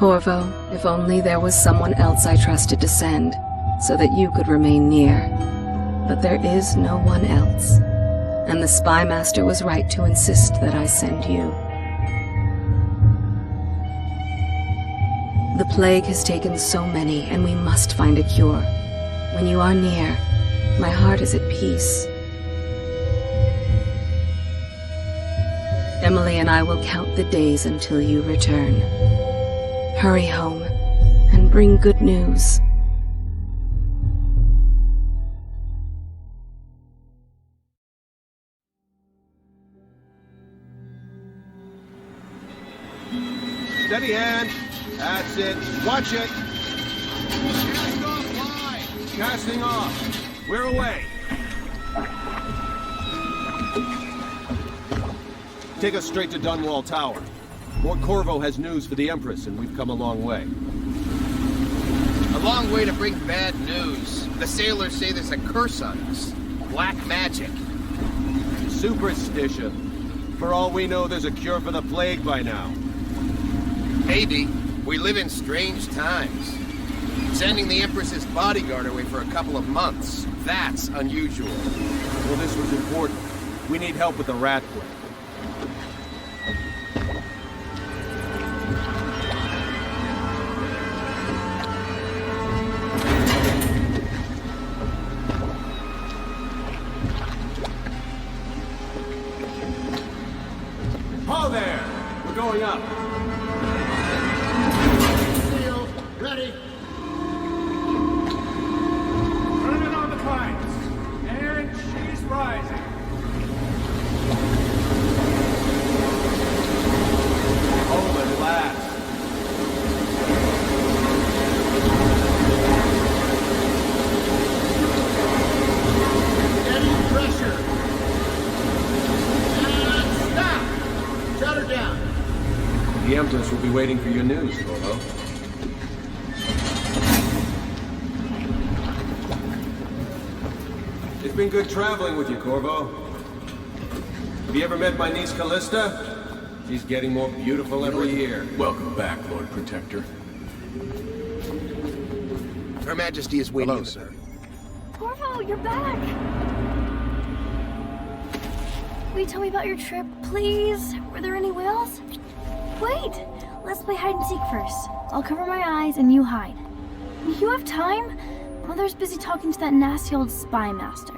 Corvo, if only there was someone else I trusted to send, so that you could remain near. But there is no one else, and the Spy Master was right to insist that I send you. The plague has taken so many, and we must find a cure. When you are near, my heart is at peace. Emily and I will count the days until you return. Hurry home, and bring good news. Steady hand. That's it. Watch it. Cast off line. Casting off. We're away. Take us straight to Dunwall Tower. Lord Corvo has news for the Empress, and we've come a long way. A long way to bring bad news. The sailors say there's a curse on us. Black magic. Superstition. For all we know, there's a cure for the plague by now. Maybe. We live in strange times. Sending the Empress's bodyguard away for a couple of months. That's unusual. Well, this was important. We need help with the rat plague. Ho there! We're going up. Seal, ready. Turning on the pipes. And she's rising. Hold it, last. Steady pressure. And stop. Shut her down. The Empress will be waiting for your news, Corvo. It's been good traveling with you, Corvo. Have you ever met my niece Callista? She's getting more beautiful every year. Welcome back, Lord Protector. Her Majesty is waiting. Hello, sir. Corvo, you're back! Will you tell me about your trip, please? Were there any whales? Wait! Let's play hide and seek first. I'll cover my eyes and you hide. You have time? Mother's busy talking to that nasty old spy master.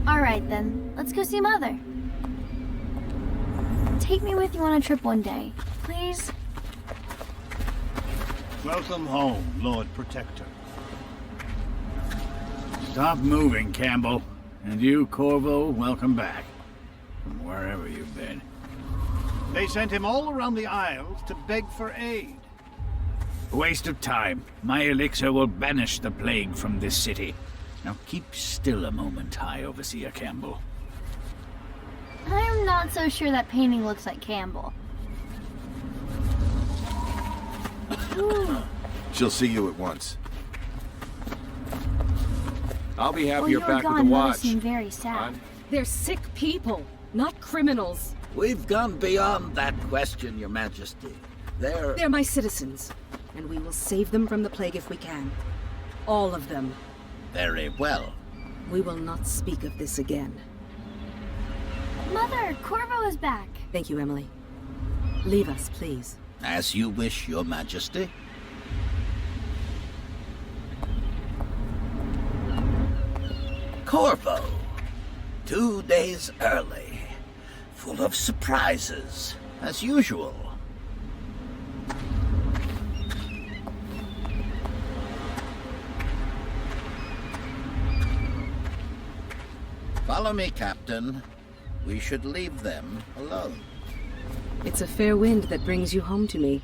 Alright then, let's go see Mother. Take me with you on a trip one day, please? Welcome home, Lord Protector. Stop moving, Campbell. And you, Corvo, welcome back. From wherever you've been. They sent him all around the Isles to beg for aid. A waste of time. My elixir will banish the plague from this city. Now keep still a moment, High Overseer Campbell. I'm not so sure that painting looks like Campbell. She'll see you at once. I'll be happy Well, you're you're back with gone, the Mother watch. seemed very sad. They're sick people, not criminals. We've gone beyond that question, Your Majesty. They're my citizens, and we will save them from the plague if we can. All of them. Very well. We will not speak of this again. Mother, Corvo is back. Thank you, Emily. Leave us, please. As you wish, Your Majesty. Corvo. 2 days early. Full of surprises, as usual. Follow me, Captain. We should leave them alone. It's a fair wind that brings you home to me.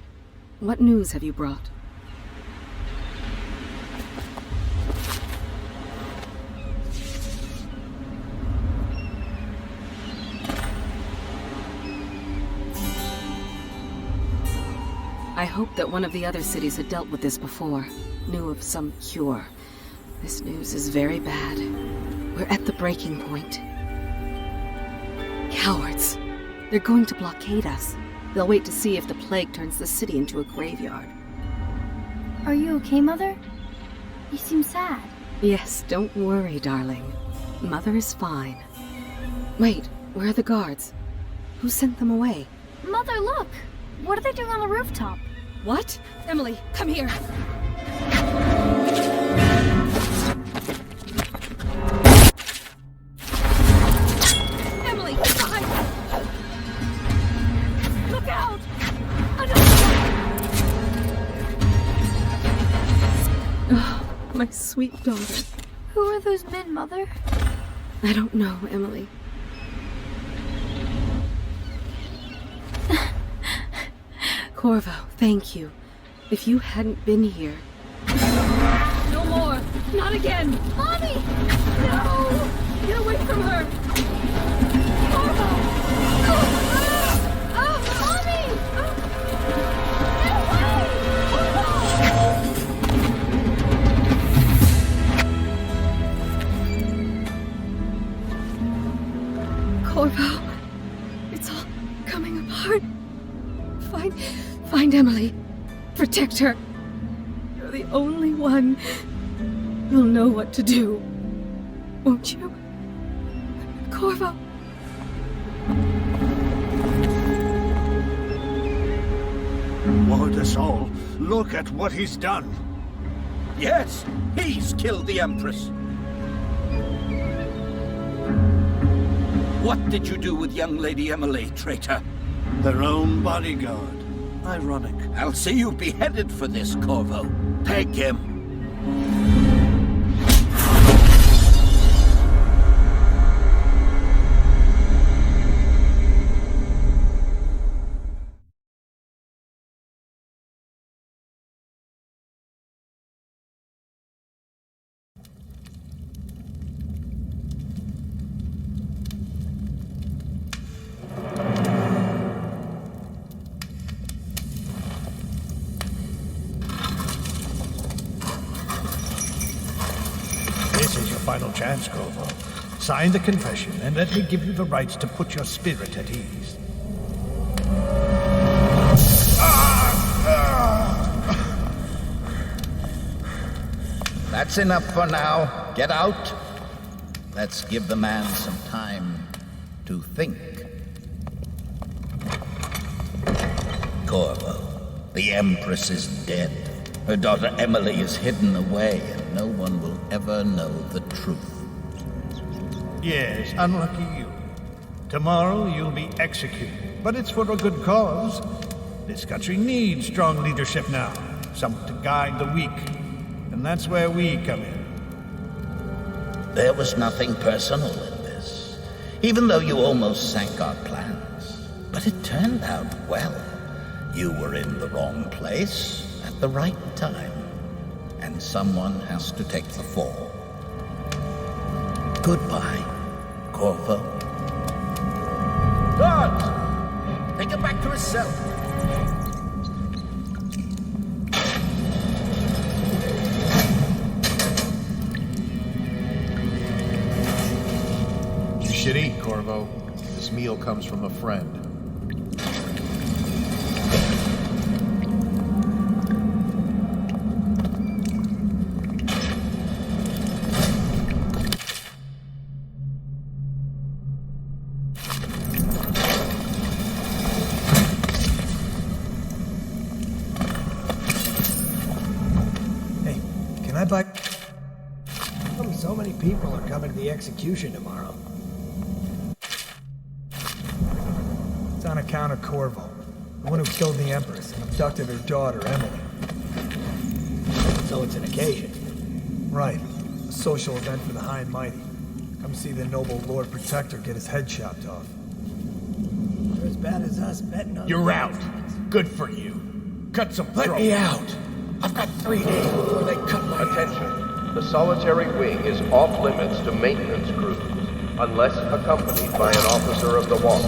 What news have you brought? I hoped that one of the other cities had dealt with this before, knew of some cure. This news is very bad. We're at the breaking point. Cowards. They're going to blockade us. They'll wait to see if the plague turns the city into a graveyard. Are you okay, Mother? You seem sad. Yes, don't worry, darling. Mother is fine. Wait, where are the guards? Who sent them away? Mother, look! What are they doing on the rooftop? What? Emily, come here! Emily, behind! Look out! Oh, my sweet daughter. Who are those men, Mother? I don't know, Emily. Corvo, thank you. If you hadn't been here... No more! Not again! Mommy! No! Get away from her! Corvo! Mommy! Get away! Corvo, it's all coming apart. Find Emily. Protect her. You're the only one. You'll know what to do. Won't you? Corvo. Ward us all. Look at what he's done. Yes, he's killed the Empress. What did you do with young Lady Emily, traitor? Their own bodyguard. Ironic. I'll see you beheaded for this, Corvo. Peg him. This is your final chance, Corvo. Sign the confession, and let me give you the rights to put your spirit at ease. That's enough for now. Get out. Let's give the man some time to think. Corvo, the Empress is dead. Her daughter Emily is hidden away, and no one will ever know the truth. Yes, unlucky you. Tomorrow you'll be executed, but it's for a good cause. This country needs strong leadership now, someone to guide the weak, and that's where we come in. There was nothing personal in this, even though you almost sank our plans. But it turned out well. You were in the wrong place at the right time, and someone has to take the fall. Goodbye, Corvo. Guards! Take him back to his cell. You should eat, Corvo. This meal comes from a friend. So many people are coming to the execution tomorrow. It's on account of Corvo, the one who killed the Empress and abducted her daughter, Emily. So it's an occasion. Right. A social event for the high and mighty. Come see the noble Lord Protector get his head chopped off. They're as bad as us betting on... You're out. Good for you. Cut some throat. Let me out. I've got 3 days before they cut my... Attention. The solitary wing is off limits to maintenance crews, unless accompanied by an officer of the watch.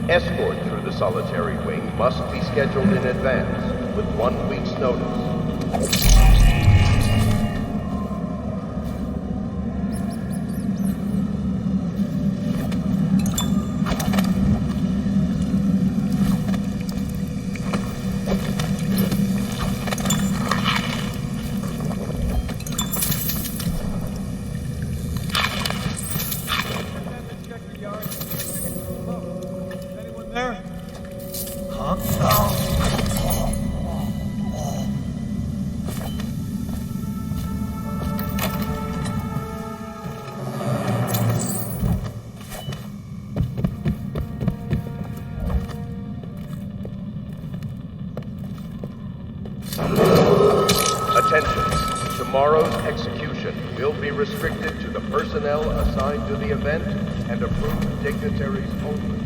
Escort through the solitary wing must be scheduled in advance, with 1 week's notice. yard. Hello? Is anyone there? Huh? Attention. Tomorrow's execution will be restricted to the personnel assigned to the event and approved dignitaries only.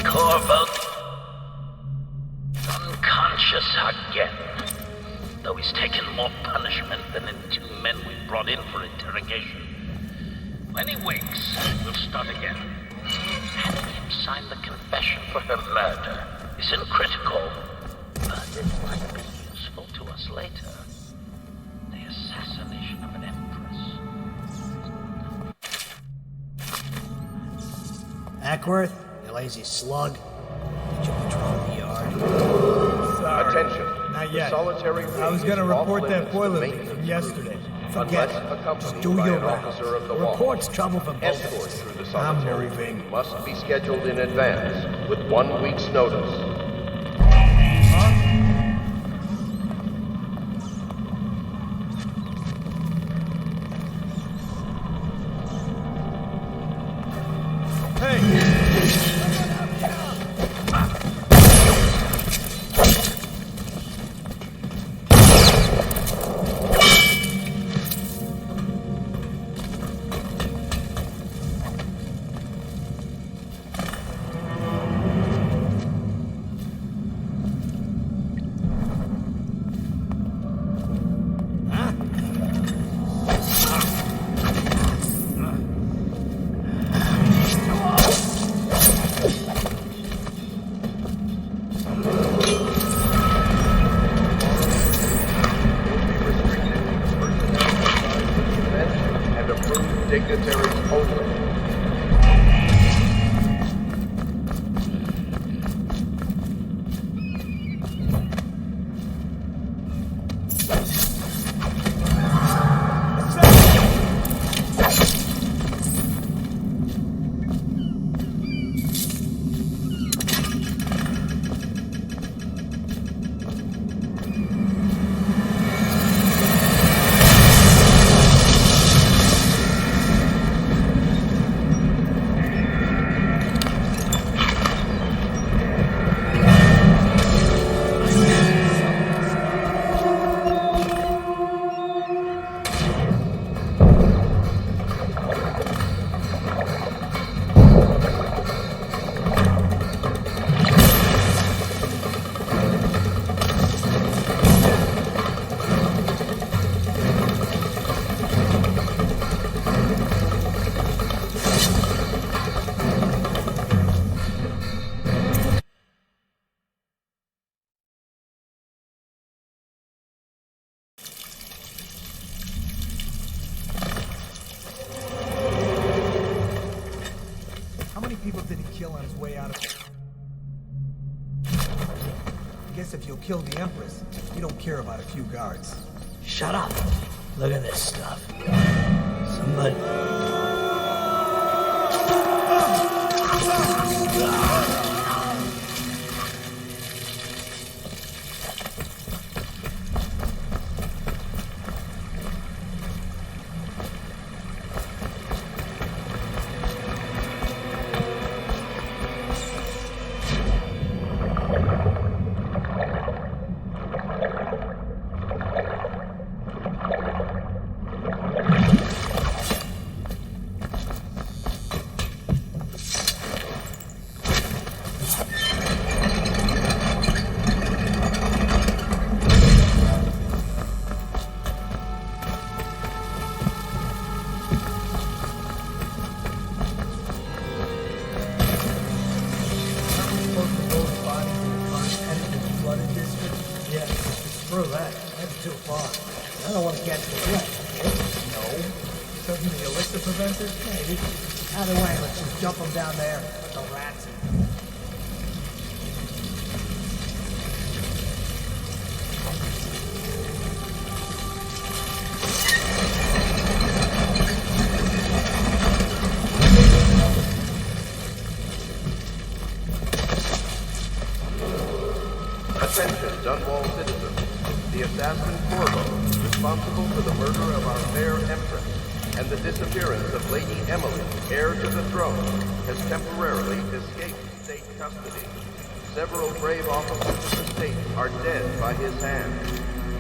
Corvo, unconscious again. Though he's taken more punishment than the 2 men we brought in for interrogation. When he wakes, we'll start again. Having him sign the confession for her murder isn't critical, but it might be useful to us later. The assassination of an empress. Ackworth, you lazy slug. Did you patrol the yard? Sorry. Attention. Not yet. The solitary wing I was gonna is report that off-limits boiler to leak maintenance from yesterday. unless Forget it. accompanied Just do by your an rounds. officer of the Report's law. trouble for both of Escort us. through the I'm solitary moving. wing must be scheduled in advance with 1 week's notice. Dignitaries only. How many people did he kill on his way out of... I guess if you'll kill the Empress, you don't care about a few guards. Shut up. Look at this stuff. Somebody... Screw that. That's too far. I don't want to catch the wreck. No. Took me the elixir preventer? Maybe. Either way, let's just jump them down there. Let the rats in. Attention, Dunwall citizens. The assassin Corvo, responsible for the murder of our fair Empress and the disappearance of Lady Emily, heir to the throne, has temporarily escaped state custody. Several brave officers of the state are dead by his hand.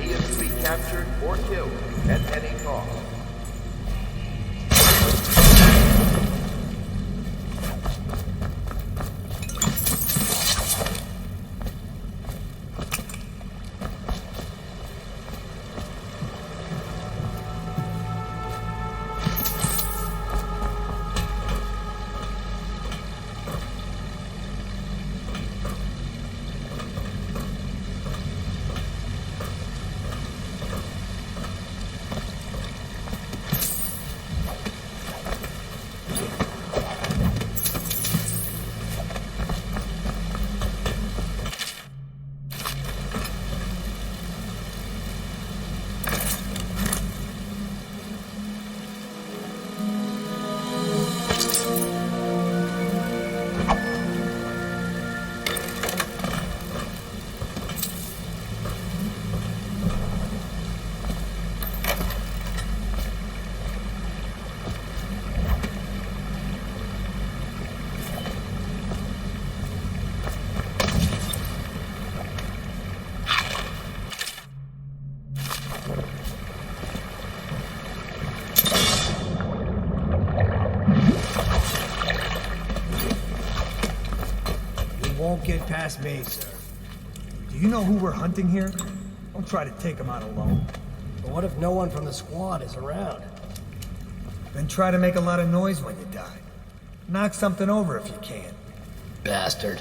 He is to be captured or killed at any cost. Won't get past me, sir. Do you know who we're hunting here? Don't try to take him out alone. But what if no one from the squad is around? Then try to make a lot of noise when you die. Knock something over if you can. Bastard.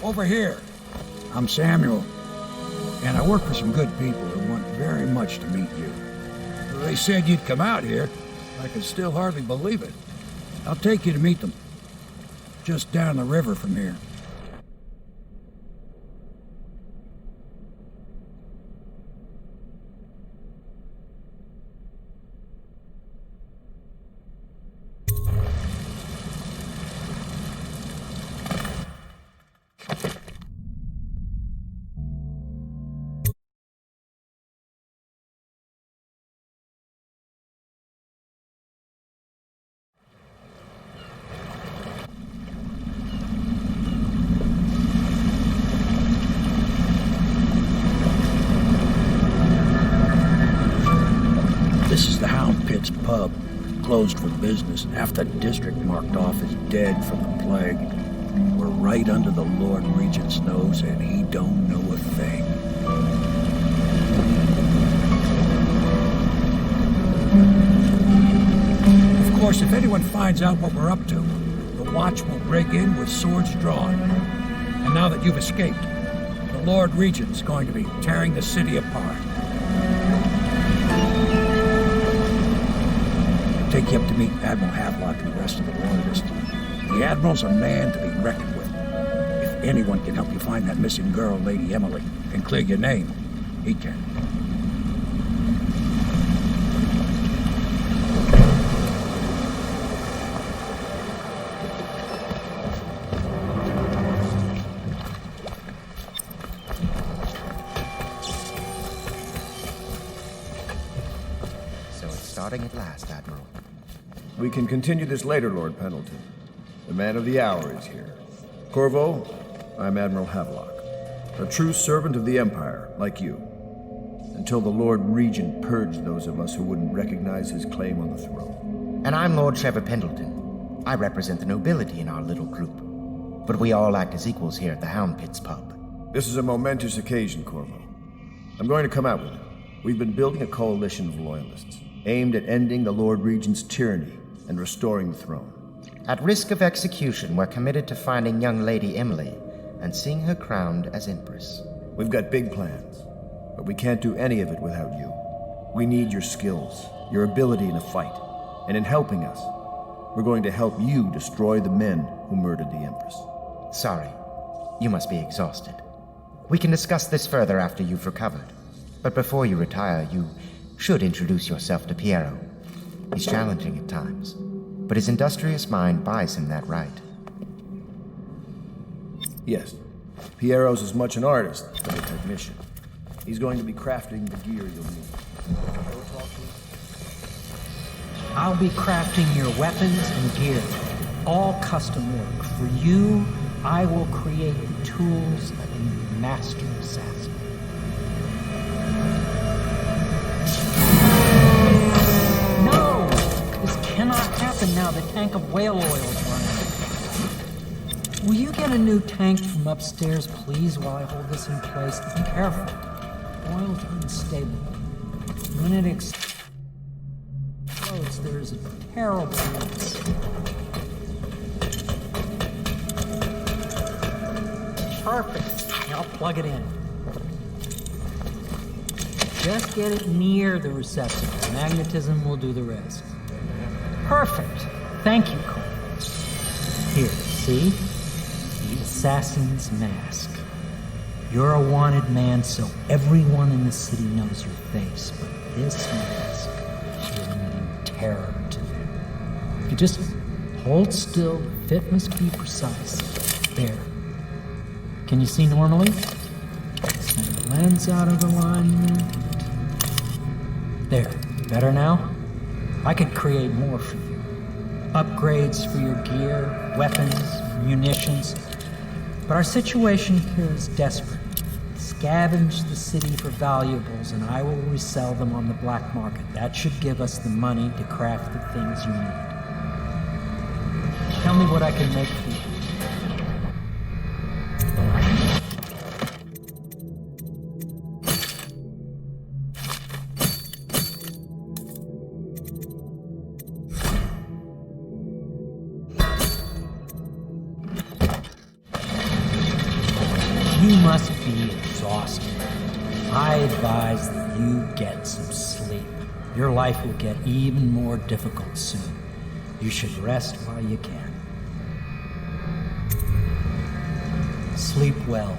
Over here. I'm Samuel, and I work for some good people who want very much to meet you. They said you'd come out here. I can still hardly believe it. I'll take you to meet them. Just down the river from here. This is the Hound Pit's pub, closed for business. Half the district marked off as dead from the plague. We're right under the Lord Regent's nose, and he don't know a thing. Of course, if anyone finds out what we're up to, the Watch will break in with swords drawn. And now that you've escaped, the Lord Regent's going to be tearing the city apart. Take you up to meet Admiral Havelock and the rest of the Royalists. The Admiral's a man to be reckoned with. If anyone can help you find that missing girl, Lady Emily, and clear your name, he can. We can continue this later, Lord Pendleton. The man of the hour is here. Corvo, I'm Admiral Havelock. A true servant of the Empire, like you. Until the Lord Regent purged those of us who wouldn't recognize his claim on the throne. And I'm Lord Trevor Pendleton. I represent the nobility in our little group. But we all act as equals here at the Hound Pits pub. This is a momentous occasion, Corvo. I'm going to come out with it. We've been building a coalition of loyalists, aimed at ending the Lord Regent's tyranny and restoring the throne. At risk of execution, we're committed to finding young Lady Emily and seeing her crowned as Empress. We've got big plans, but we can't do any of it without you. We need your skills, your ability in a fight, and in helping us, we're going to help you destroy the men who murdered the Empress. Sorry, you must be exhausted. We can discuss this further after you've recovered. But before you retire, you should introduce yourself to Piero. He's challenging at times, but his industrious mind buys him that right. Yes, Piero's as much an artist as a technician. He's going to be crafting the gear you'll need. I'll be crafting your weapons and gear, all custom work. For you, I will create the tools of a master assassin. No! This cannot happen now. The tank of whale oil is running. Will you get a new tank from upstairs, please, while I hold this in place? Be careful. Oil's unstable. When it explodes, there is a terrible risk. Perfect. Now plug it in. Just get it near the receptacle. Magnetism will do the rest. Perfect. Thank you, Cole. Here, see? The assassin's mask. You're a wanted man, so everyone in the city knows your face, but this mask will mean terror to them. If you just hold still, the fit must be precise. There. Can you see normally? Send the lens out of alignment. There. Better now? I could create more for you. Upgrades for your gear, weapons, munitions. But our situation here is desperate. Scavenge the city for valuables, and I will resell them on the black market. That should give us the money to craft the things you need. Tell me what I can make for you. You must be exhausted. I advise that you get some sleep. Your life will get even more difficult soon. You should rest while you can. Sleep well.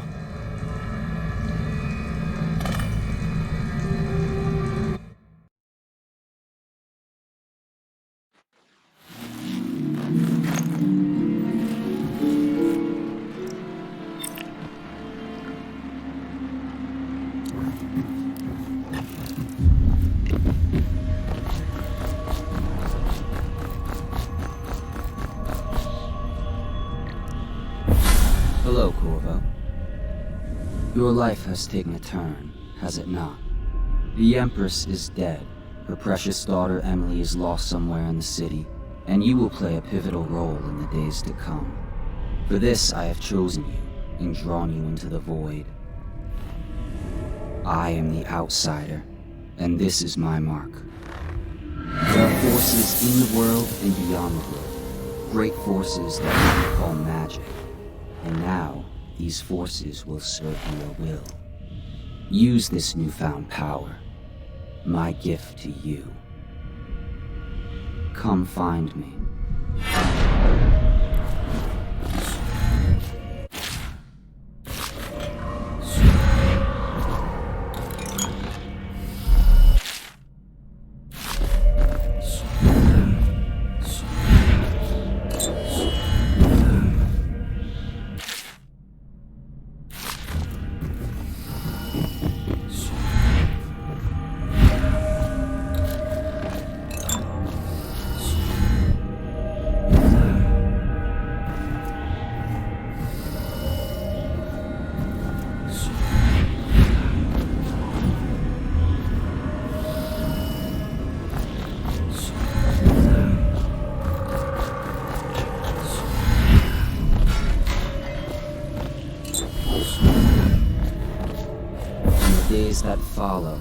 Hello, Corvo. Your life has taken a turn, has it not? The Empress is dead. Her precious daughter Emily is lost somewhere in the city, and you will play a pivotal role in the days to come. For this, I have chosen you and drawn you into the void. I am the outsider, and this is my mark. There are forces in the world and beyond the world, great forces that we call magic. And now, these forces will serve your will. Use this newfound power, my gift to you. Come find me. that follow,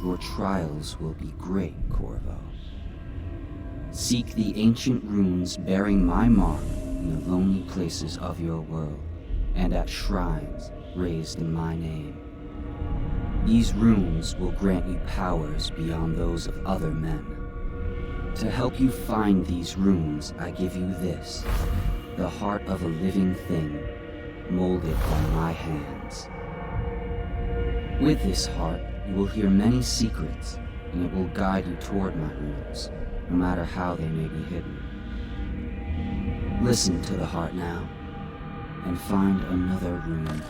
your trials will be great, Corvo. Seek the ancient runes bearing my mark in the lonely places of your world, and at shrines raised in my name. These runes will grant you powers beyond those of other men. To help you find these runes, I give you this, the heart of a living thing, molded by my hands. With this heart, you will hear many secrets, and it will guide you toward my runes, no matter how they may be hidden. Listen to the heart now, and find another rune.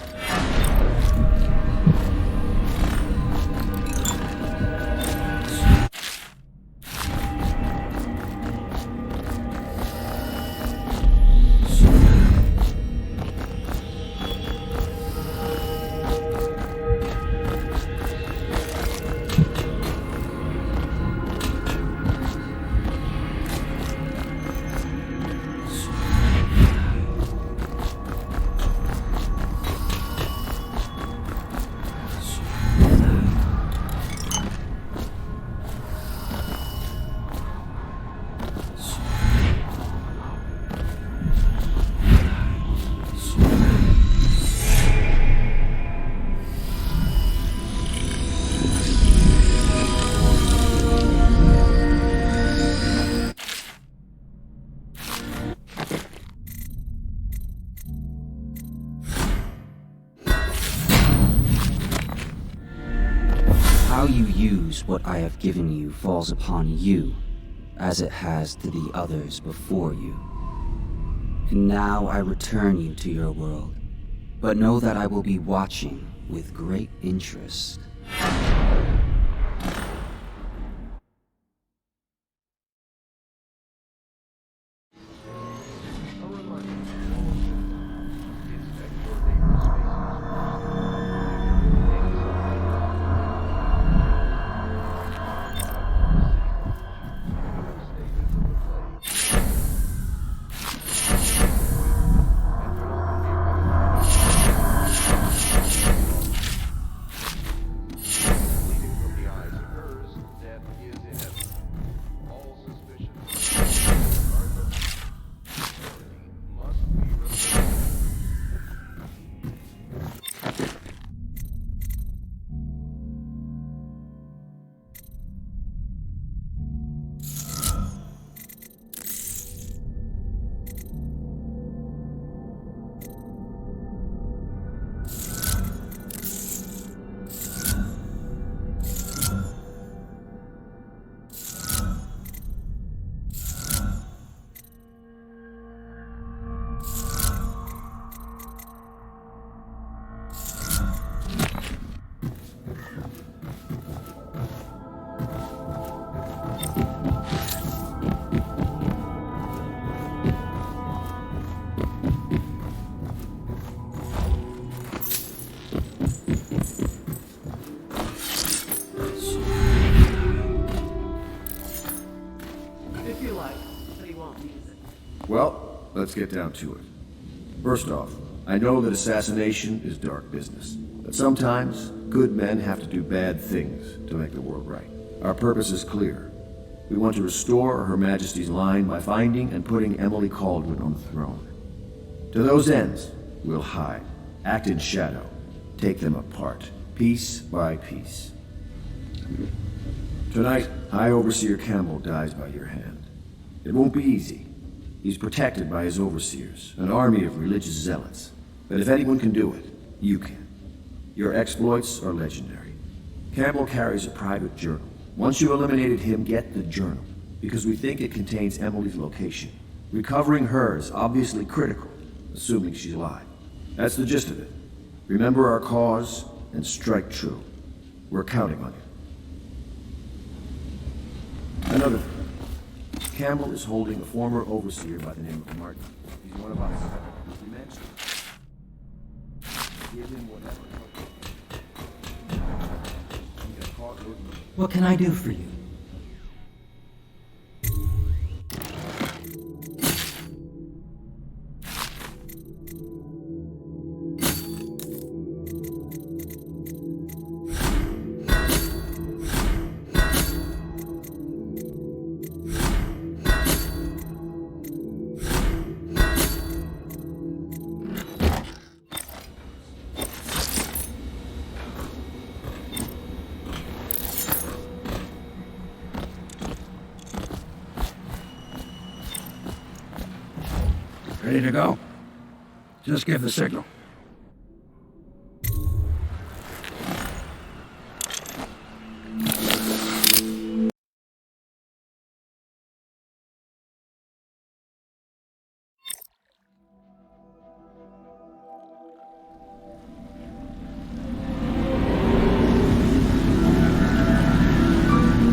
How you use what I have given you falls upon you, as it has to the others before you. And now I return you to your world, but know that I will be watching with great interest. Well, let's get down to it. First off, I know that assassination is dark business, but sometimes good men have to do bad things to make the world right. Our purpose is clear. We want to restore Her Majesty's line by finding and putting Emily Kaldwin on the throne. To those ends, we'll hide, act in shadow, take them apart, piece by piece. Tonight, High Overseer Campbell dies by your hand. It won't be easy. He's protected by his overseers, an army of religious zealots. But if anyone can do it, you can. Your exploits are legendary. Campbell carries a private journal. Once you eliminated him, get the journal, because we think it contains Emily's location. Recovering her is obviously critical, assuming she's alive. That's the gist of it. Remember our cause and strike true. We're counting on you. Another thing. Campbell is holding a former overseer by the name of Martin. He's one of us. We mentioned. Give him whatever. What can I do for you? Ready to go? Just give the signal.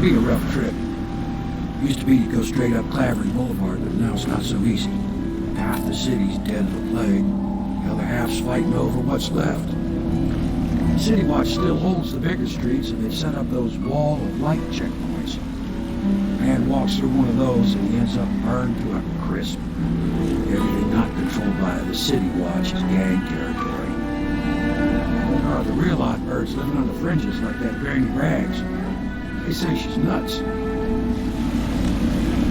Be a rough trip. Used to be to go straight up Clavering Boulevard, but now it's not so easy. Half the city's dead of the plague. The other half's fighting over what's left. City Watch still holds the bigger streets, and they've set up those wall of light checkpoints. Man walks through one of those, and he ends up burned to a crisp. Everything not controlled by the City Watch is gang territory. There are the real odd birds living on the fringes like that Granny Rags. They say she's nuts.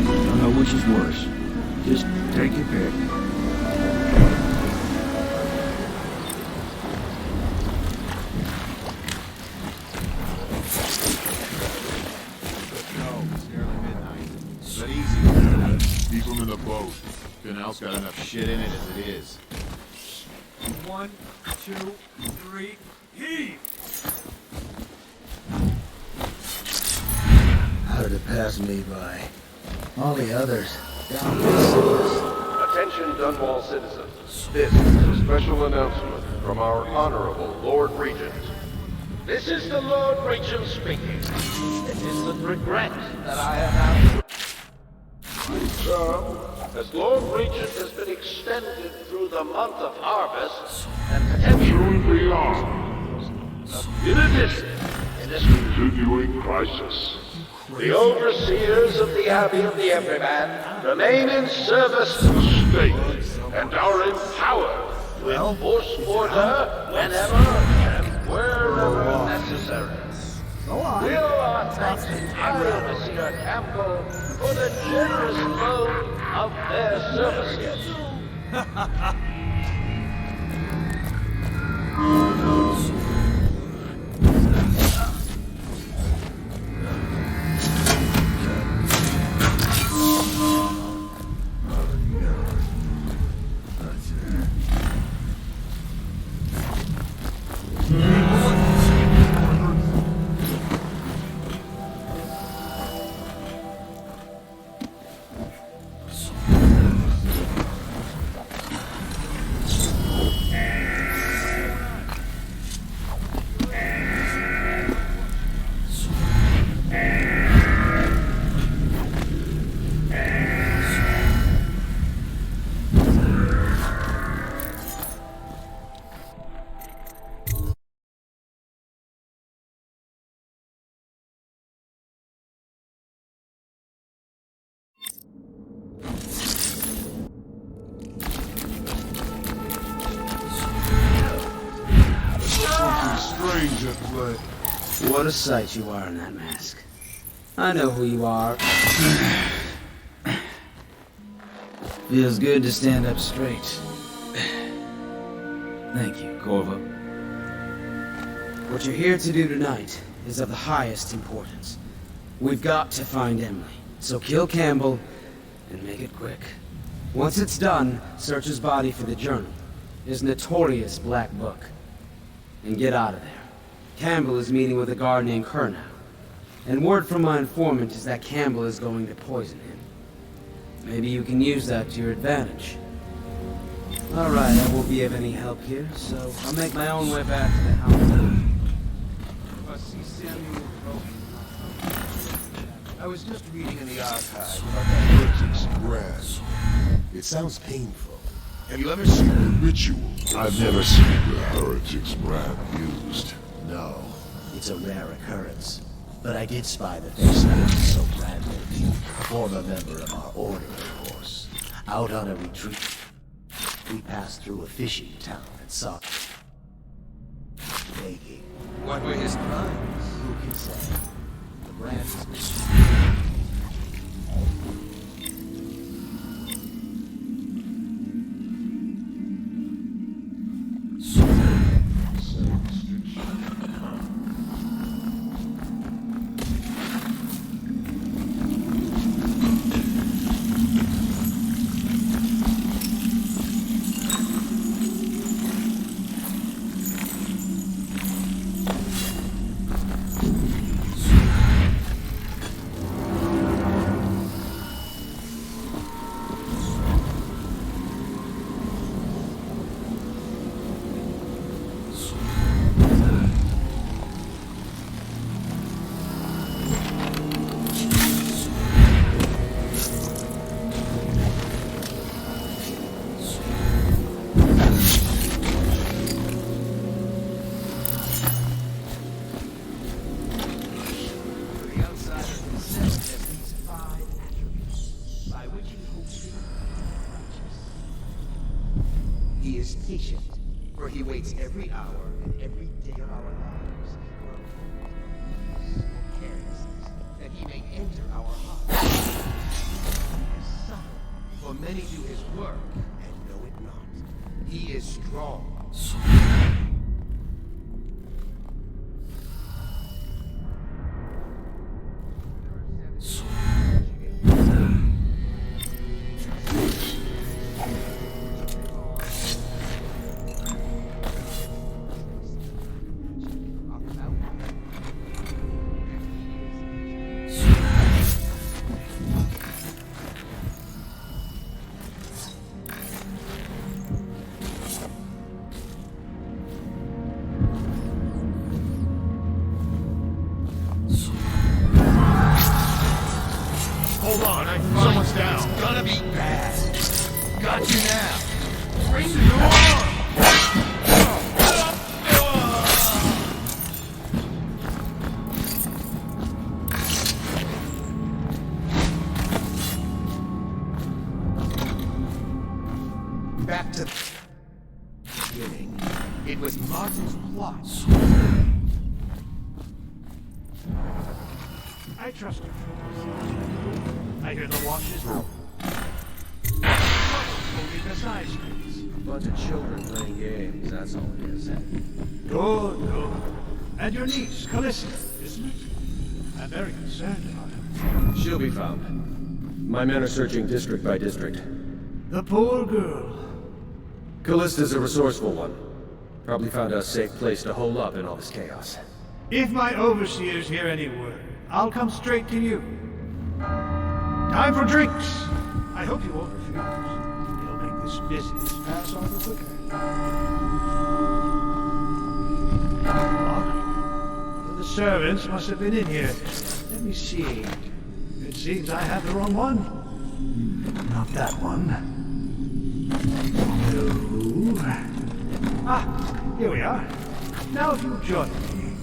Don't know which is worse. Just take your pick. But easy. Keep them in the boat. Canal's got enough shit in it as it is. 1, 2, 3, heave! How did it pass me by? All the others, down the sewers. Attention Dunwall citizens. This is a special announcement from our Honorable Lord Regent. This is the Lord Regent speaking. It is with regret that I announce my term as Lord Regent has been extended through the month of harvest and potentially beyond. In addition, in this continuing crisis, the overseers of the Abbey of the Everyman remain in service to the state and are empowered to enforce order whenever and wherever necessary. We'll thank the entire Overseer Campbell for the generous loan of their services. What a sight you are in that mask. I know who you are. Feels good to stand up straight. Thank you, Corvo. What you're here to do tonight is of the highest importance. We've got to find Emily, so kill Campbell and make it quick. Once it's done, search his body for the journal, his notorious black book, and get out of there. Campbell is meeting with a guard named Kurnow, and word from my informant is that Campbell is going to poison him. Maybe you can use that to your advantage. Alright, I won't be of any help here, so I'll make my own way back to the house. I was just reading in the archive about that heretics brand. It sounds painful. Have you ever seen the ritual? I've never seen the heretics brand used. No, it's a rare occurrence. But I did spy the face of so Bradley, a former member of our order, of course. Out on a retreat, we passed through a fishing town and saw begging. What were his crimes? Who can say? The brand is by which he hopes to be righteous. He is patient, for he waits every hour and every day of our lives for carelessness, that he may enter our hearts. He is subtle, for many do his work and know it not. He is strong. Back to the beginning. It was Martin's plot. I trust her. I hear the watches roll. Only the side streets. Bunch of children playing games, that's all it is. Good, good. And your niece, Callista, isn't it? I'm very concerned about her. She'll be found. My men are searching district by district. The poor girl. Callista's a resourceful one. Probably found a safe place to hole up in all this chaos. If my overseers hear any word, I'll come straight to you. Time for drinks. I hope you won't refuse. It'll make this business pass on the quicker. Oh, the servants must have been in here. Let me see. It seems I have the wrong one. Not that one. No. Ah, here we are. Now if you'll join me.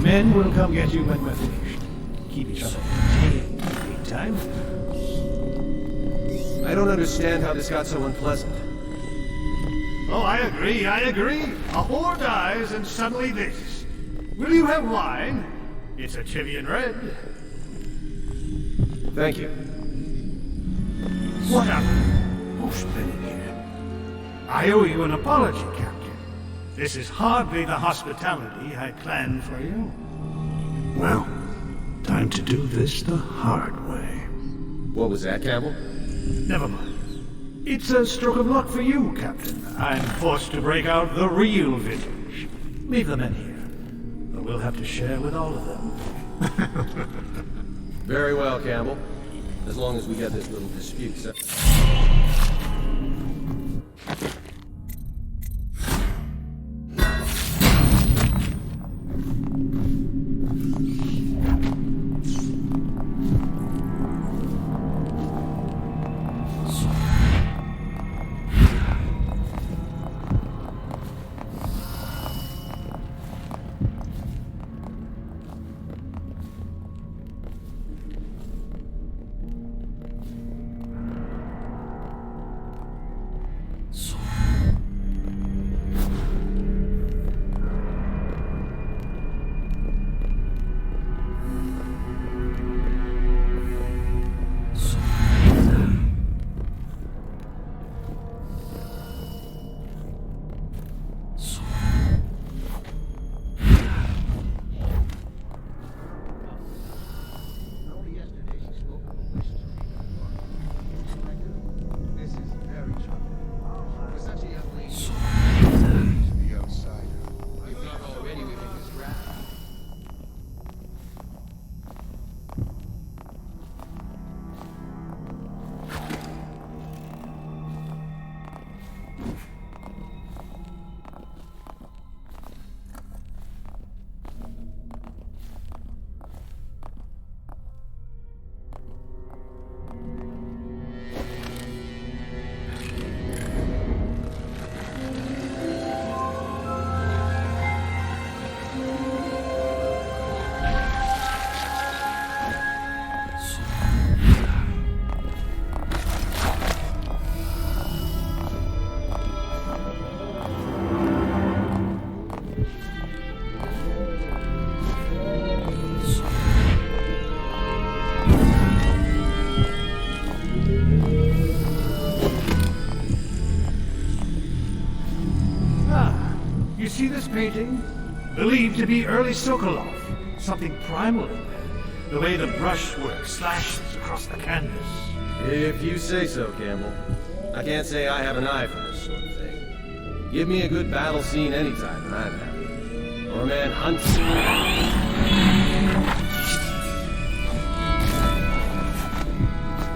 Men will come get you when we're finished. Keep each other entertained, big time. I don't understand how this got so unpleasant. Oh, I agree. A whore dies and suddenly this. Will you have wine? It's a Chivian red. Thank you. What up? Who's been in here? I owe you an apology, Captain. This is hardly the hospitality I planned for you. Well, time to do this the hard way. What was that, Campbell? Never mind. It's a stroke of luck for you, Captain. I'm forced to break out the real vintage. Leave them in here. But we'll have to share with all of them. Very well, Campbell. As long as we get this little dispute set. see this painting? Believed to be early Sokolov. Something primal in there. The way the brushwork slashes across the canvas. If you say so, Campbell. I can't say I have an eye for this sort of thing. Give me a good battle scene anytime, and I'm happy. Or a man hunts.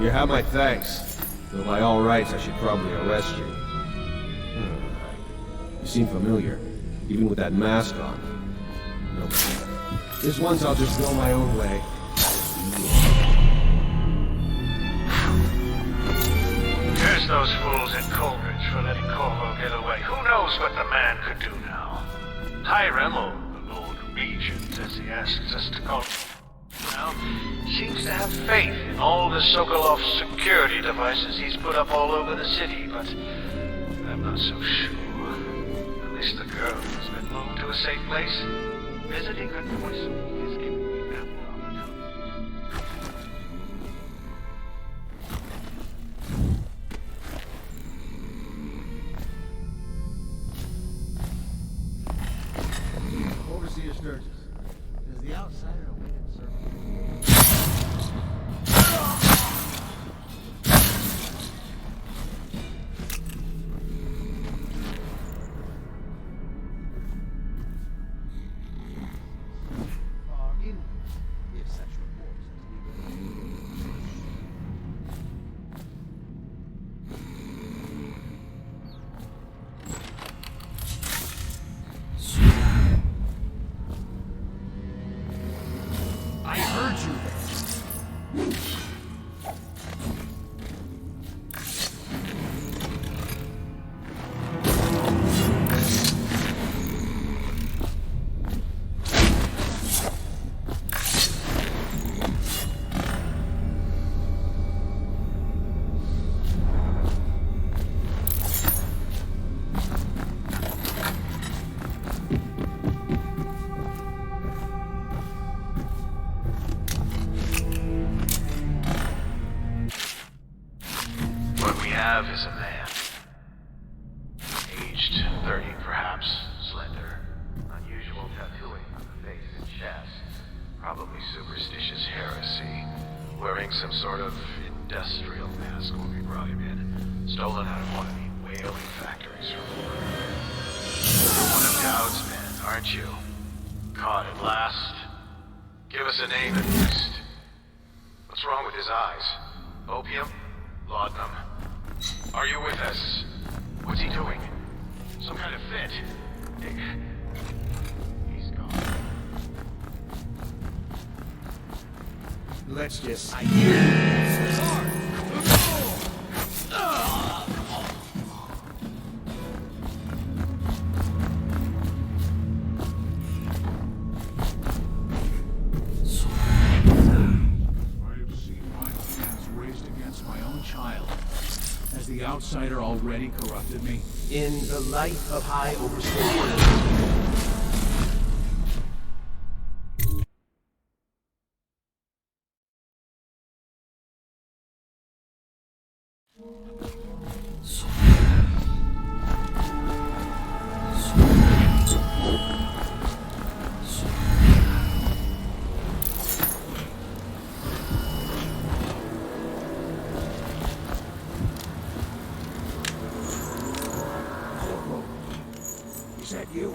You have my thanks. Though by all rights, I should probably arrest you. You seem familiar, even with that mask on. No, this once I'll just go my own way. Curse those fools in Coleridge for letting Corvo get away. Who knows what the man could do now? Tyrell, or the Lord Regent, as he asks us to call him now, seems to have faith in all the Sokolov security devices he's put up all over the city, but I'm not so sure. At least the girl has been moved to a safe place. Visiting her twice a week has given me ample opportunity. Overseer Sturgis, does the outsider awaken servant? If such reports are to be I heard you. Is a man. Aged 30, perhaps. Slender. Unusual tattooing on the face and chest. Probably superstitious heresy. Wearing some sort of industrial mask when we brought him in. Stolen out of one of the whaling factories from work. You're one of Dowd's men, aren't you? Caught at last. Give us a name at least. What's wrong with his eyes? Opium? Laudanum? Are you with us? What's he doing? Some kind of fit? He's gone. Let's just... The outsider already corrupted me. In the light of High Overseer. Is that you?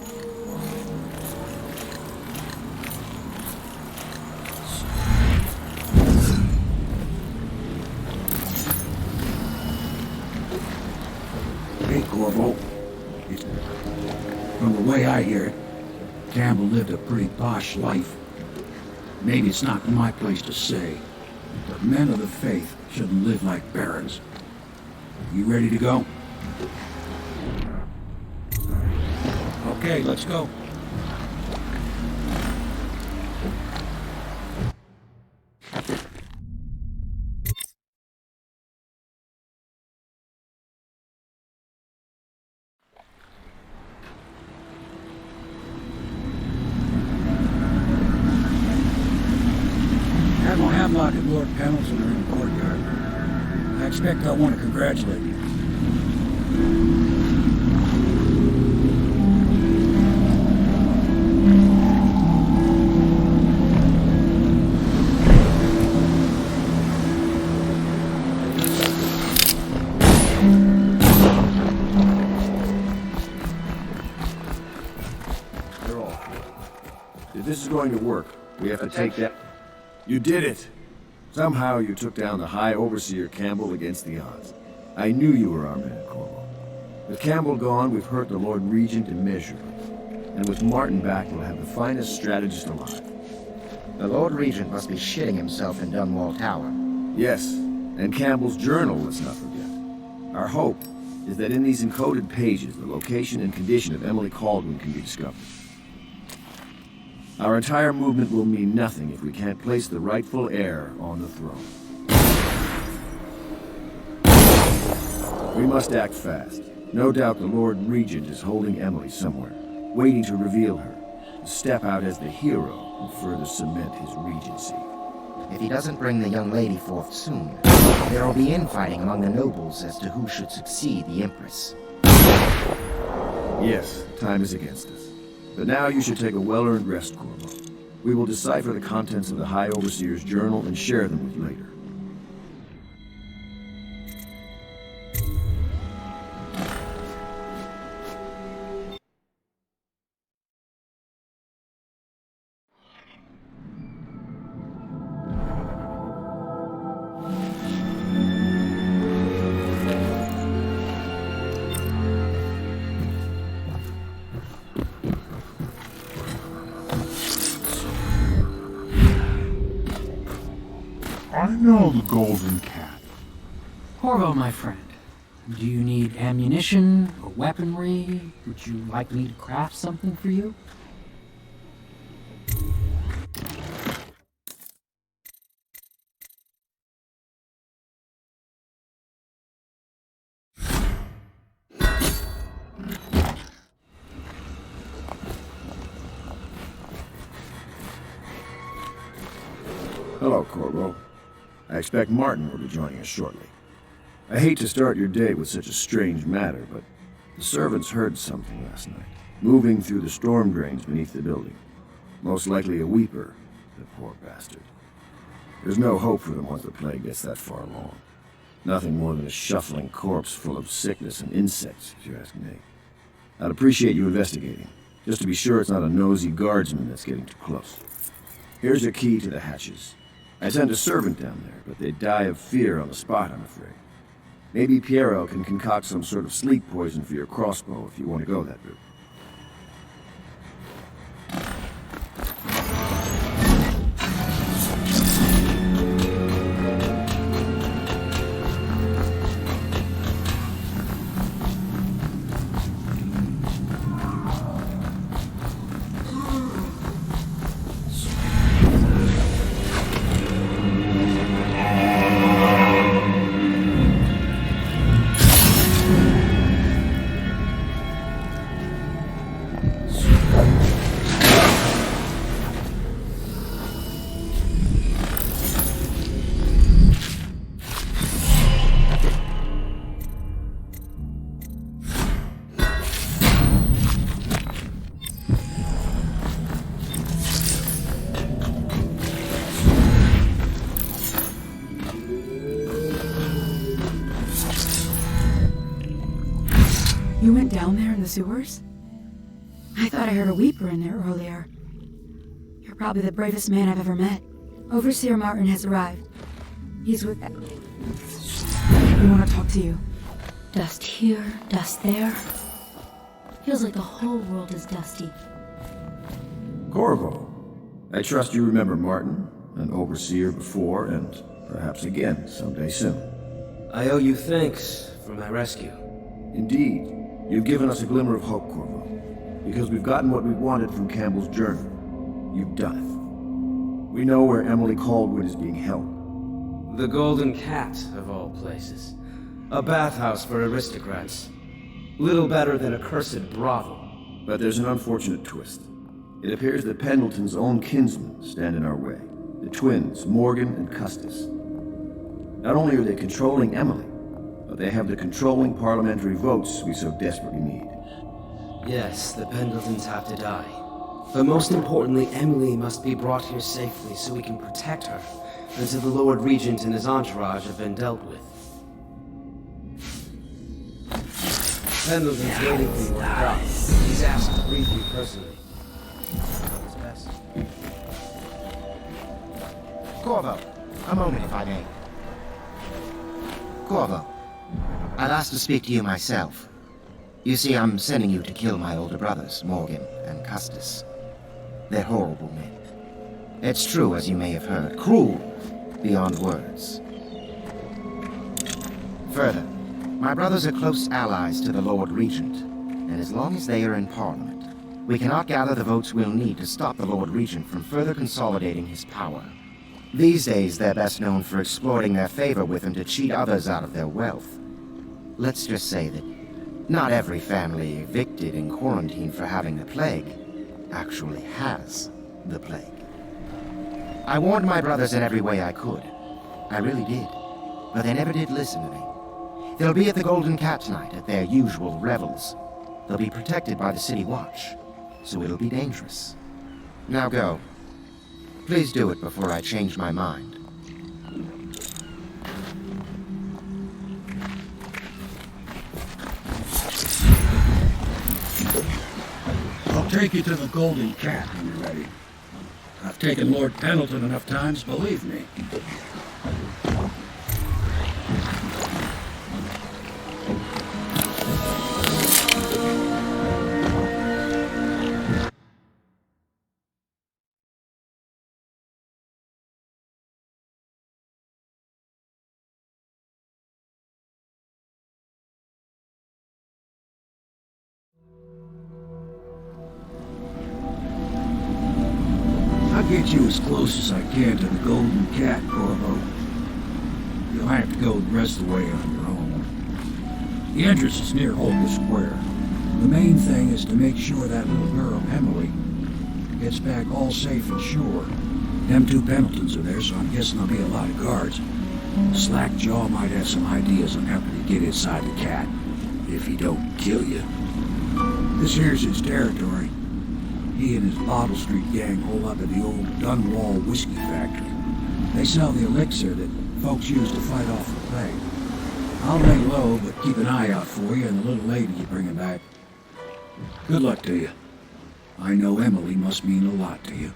Hey, Corvo. From the way I hear it, Campbell lived a pretty posh life. Maybe it's not my place to say, but men of the faith shouldn't live like barons. You ready to go? Okay, let's go. Admiral Havelock and Lord Pendleton are in the courtyard. I expect they'll want to congratulate you. If this is going to work, we have to take that... You did it! Somehow you took down the High Overseer Campbell against the odds. I knew you were our man, Corvo. With Campbell gone, we've hurt the Lord Regent immeasurably. And with Martin back, we'll have the finest strategist alive. The Lord Regent must be shitting himself in Dunwall Tower. Yes, and Campbell's journal, let's not forget. Our hope is that in these encoded pages, the location and condition of Emily Kaldwin can be discovered. Our entire movement will mean nothing if we can't place the rightful heir on the throne. We must act fast. No doubt the Lord Regent is holding Emily somewhere, waiting to reveal her, to step out as the hero and further cement his regency. If he doesn't bring the young lady forth soon, there will be infighting among the nobles as to who should succeed the Empress. Yes, time is against us. But now you should take a well-earned rest, Corvo. We will decipher the contents of the High Overseer's journal and share them with you later. I know the Golden Cat. Corvo, my friend, do you need ammunition or weaponry? Would you like me to craft something for you? Hello, Corvo. I expect Martin will be joining us shortly. I hate to start your day with such a strange matter, but the servants heard something last night, moving through the storm drains beneath the building. Most likely a weeper, the poor bastard. There's no hope for them once the plague gets that far along. Nothing more than a shuffling corpse full of sickness and insects, if you ask me. I'd appreciate you investigating, just to be sure it's not a nosy guardsman that's getting too close. Here's a key to the hatches. I sent a servant down there, but they'd die of fear on the spot, I'm afraid. Maybe Piero can concoct some sort of sleep poison for your crossbow if you want to go that route. You went down there in the sewers? I thought I heard a weeper in there earlier. You're probably the bravest man I've ever met. Overseer Martin has arrived. He's with... We want to talk to you. Dust here, dust there. Feels like the whole world is dusty. Corvo, I trust you remember Martin, an overseer before, and perhaps again someday soon. I owe you thanks for my rescue. Indeed. You've given us a glimmer of hope, Corvo, because we've gotten what we wanted from Campbell's journal. You've done it. We know where Emily Kaldwin is being held. The Golden Cat, of all places. A bathhouse for aristocrats. Little better than a cursed brothel. But there's an unfortunate twist. It appears that Pendleton's own kinsmen stand in our way. The twins, Morgan and Custis. Not only are they controlling Emily, but they have the controlling parliamentary votes we so desperately need. Yes, the Pendletons have to die. But most importantly, Emily must be brought here safely so we can protect her until the Lord Regent and his entourage have been dealt with. Pendleton's waiting for you on the dock. He's asked to brief you personally. It's best. Corvo, a moment if I may. Corvo, I've asked to speak to you myself. You see, I'm sending you to kill my older brothers, Morgan and Custis. They're horrible men. It's true, as you may have heard, cruel beyond words. Further, my brothers are close allies to the Lord Regent, and as long as they are in Parliament, we cannot gather the votes we'll need to stop the Lord Regent from further consolidating his power. These days, they're best known for exploiting their favor with him to cheat others out of their wealth. Let's just say that not every family evicted and quarantined for having the plague actually has the plague. I warned my brothers in every way I could. I really did. But they never did listen to me. They'll be at the Golden Cat tonight at their usual revels. They'll be protected by the City Watch, so it'll be dangerous. Now go. Please do it before I change my mind. I'll take you to the Golden Cat when you're ready. I've taken Lord Pendleton enough times, believe me. I'll get you as close as I can to the Golden Cat, Corvo. You'll have to go the rest of the way on your own. The entrance is near Holger Square. The main thing is to make sure that little girl, Emily, gets back all safe and sure. Them two Pendletons are there, so I'm guessing there'll be a lot of guards. Slackjaw might have some ideas on how to get inside the cat, if he don't kill you. This here's his territory. He and his Bottle Street gang hole up at the old Dunwall whiskey factory. They sell the elixir that folks use to fight off the plague. I'll lay low, but keep an eye out for you and the little lady you bring back. Good luck to you. I know Emily must mean a lot to you.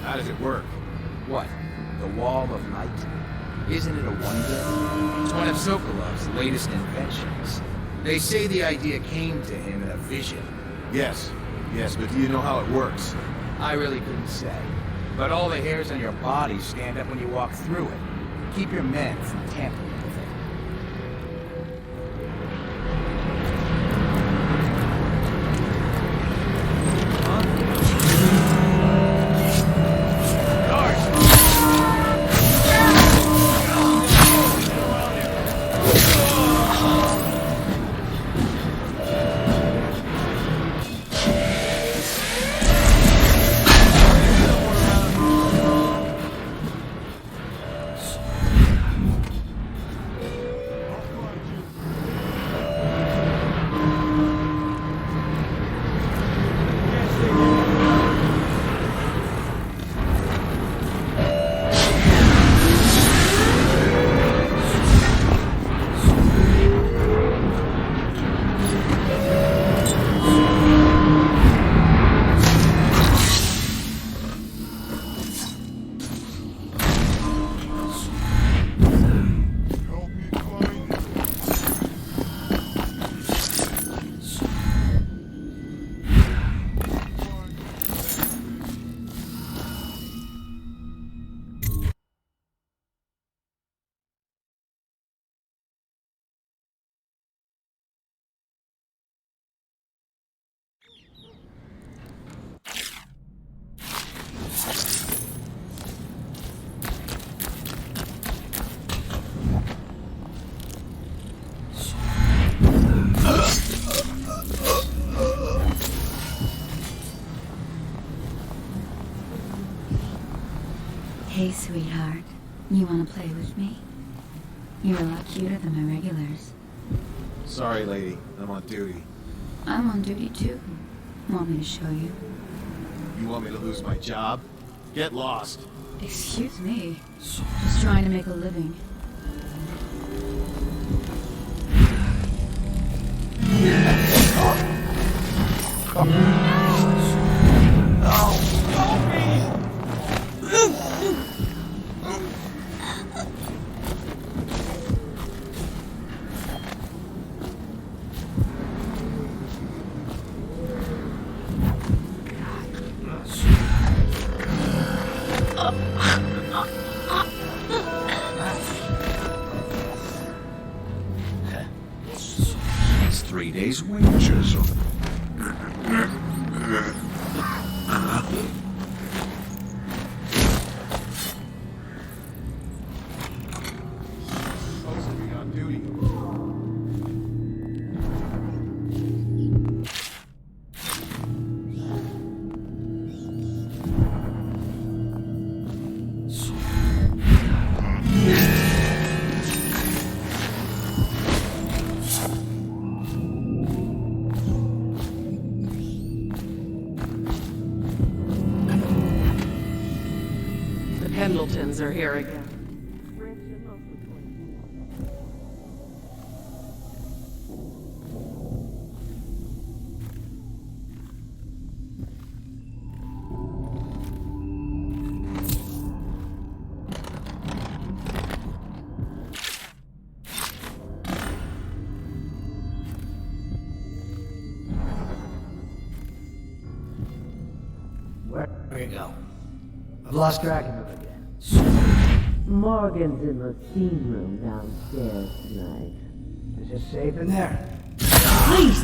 How does it work? What? The Wall of Light? Isn't it a wonder? It's one of Sokolov's latest inventions. They say the idea came to him in a vision. Yes, but do you know how it works? I really couldn't say. But all the hairs on your body stand up when you walk through it. Keep your men from tampering with it. Hey, sweetheart. You want to play with me? You're a lot cuter than my regulars. Sorry, lady. I'm on duty. I'm on duty too. Want me to show you? You want me to lose my job? Get lost. Excuse me. Just trying to make a living. It's 3 days' wages. Supposed to be on duty. The Pendletons are here again. Where you go? I've lost track of him again. Morgan's in the steam room downstairs tonight. Is it safe in there? Please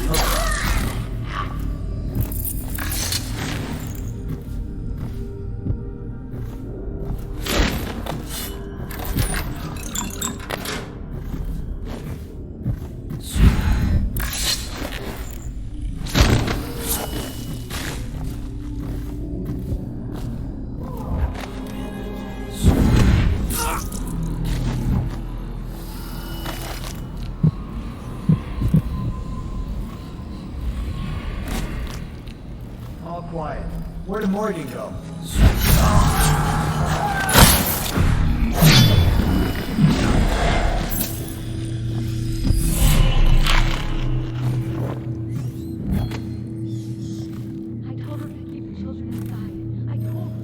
All quiet. Where did Morgan go? I told her to keep the children inside. I told her.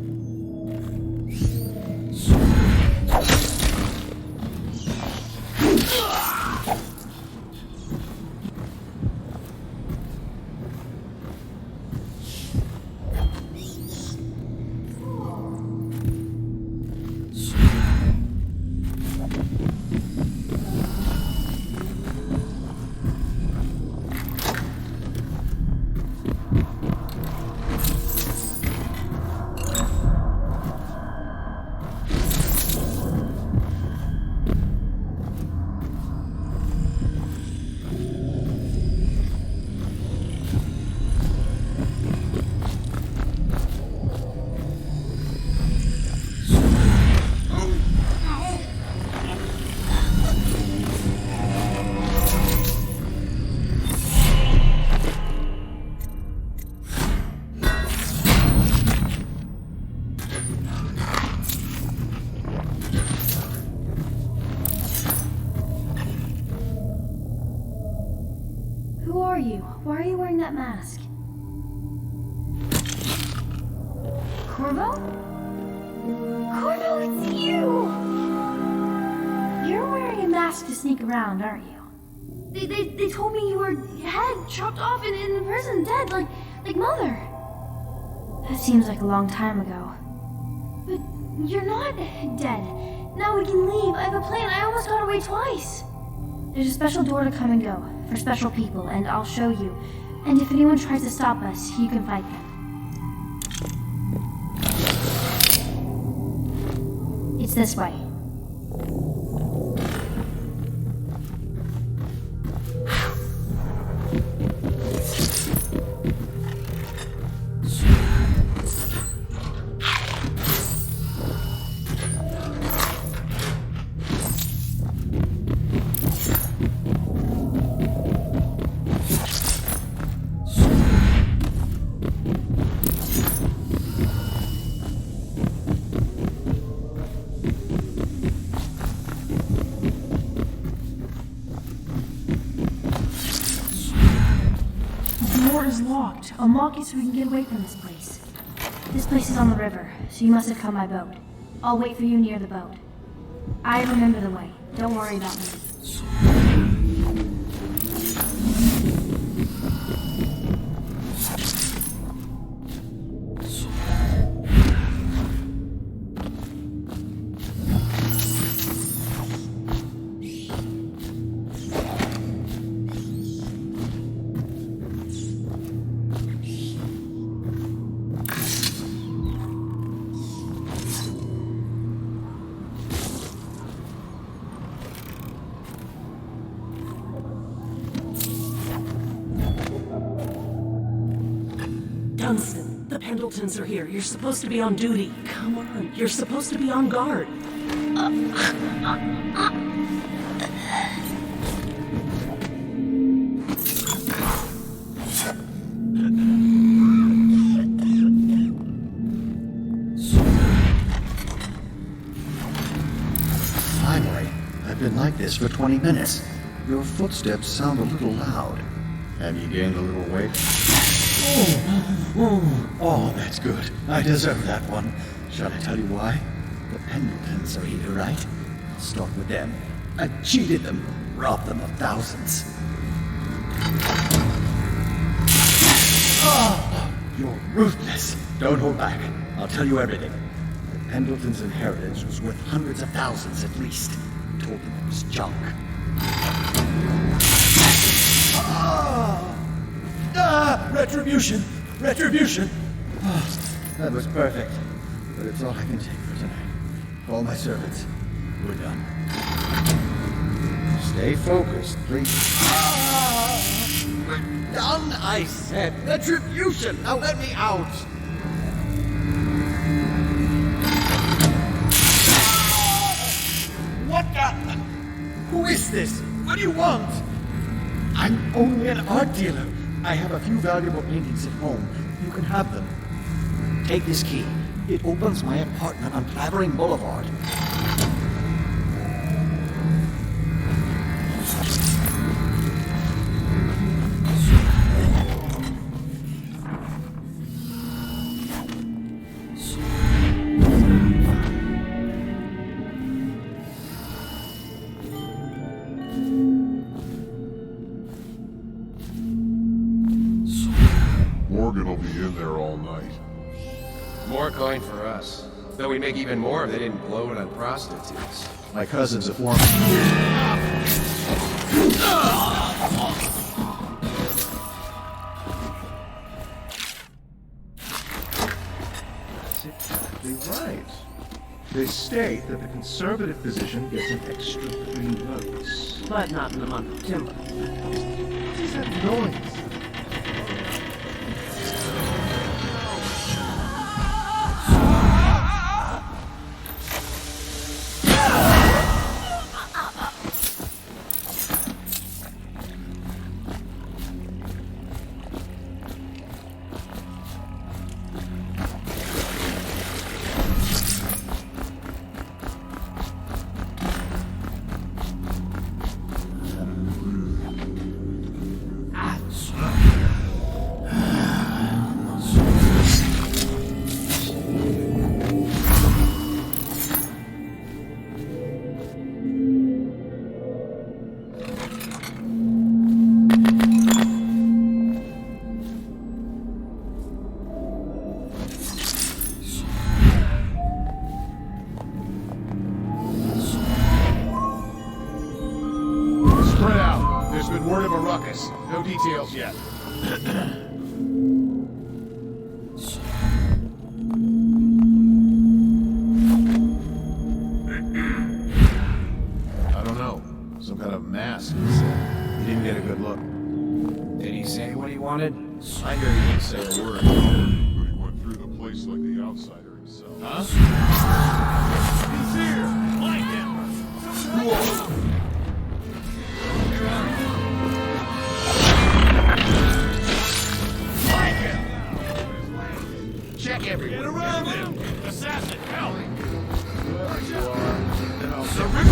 Who are you? Why are you wearing that mask? Corvo? Corvo, it's you! You're wearing a mask to sneak around, aren't you? They told me you were head chopped off and in prison, dead, like Mother. That seems like a long time ago. But you're not dead. Now we can leave. I have a plan. I almost got away twice. There's a special door to come and go for special people, and I'll show you. And if anyone tries to stop us, you can fight them. It's this way. The door is locked. Unlock it so we can get away from this place. This place is on the river, so you must have come by boat. I'll wait for you near the boat. I remember the way. Don't worry about me. Dunstan, the Pendletons are here. You're supposed to be on duty. Come on, you're supposed to be on guard. Finally, I've been like this for 20 minutes. Your footsteps sound a little loud. Have you gained a little weight? Oh, that's good. I deserve that one. Shall I tell you why? The Pendletons are here, right? I'll start with them. I cheated them, robbed them of thousands. Oh, you're ruthless. Don't hold back. I'll tell you everything. The Pendletons' inheritance was worth hundreds of thousands at least. I told them it was junk. Retribution! Retribution! Oh, that was perfect. But it's all I can take for tonight. Call my servants. We're done. Stay focused, please. We're done, I said! Retribution! Now let me out! What the? Who is this? What do you want? I'm only an art dealer. I have a few valuable paintings at home. You can have them. Take this key. It opens my apartment on Clavering Boulevard. Morgan will be in there all night. More coin for us. Though we'd make even more if they didn't blow it on prostitutes. My cousin's a foreman. That's exactly right. They state that the conservative position gets an extra 3 votes. But not in the month of Timber. What is that noise? Word of a ruckus. No details yet. I don't know. Some kind of mask, he said. He didn't get a good look. Did he say what he wanted? I hear he didn't say a word. But he went through the place like the outsider himself. Huh? He's here! Find him! Whoa! Check everywhere. Get around him! Assassin, help! There you are. Then I'll save him.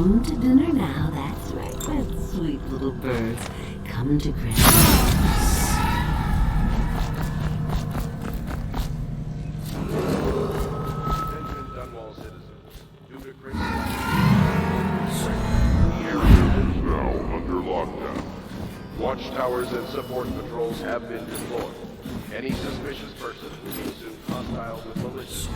Home to dinner now, that's right, my sweet little birds. Come to Grandma's. Watchtowers and support patrols have been deployed. Any suspicious person will be assumed hostile with malicious.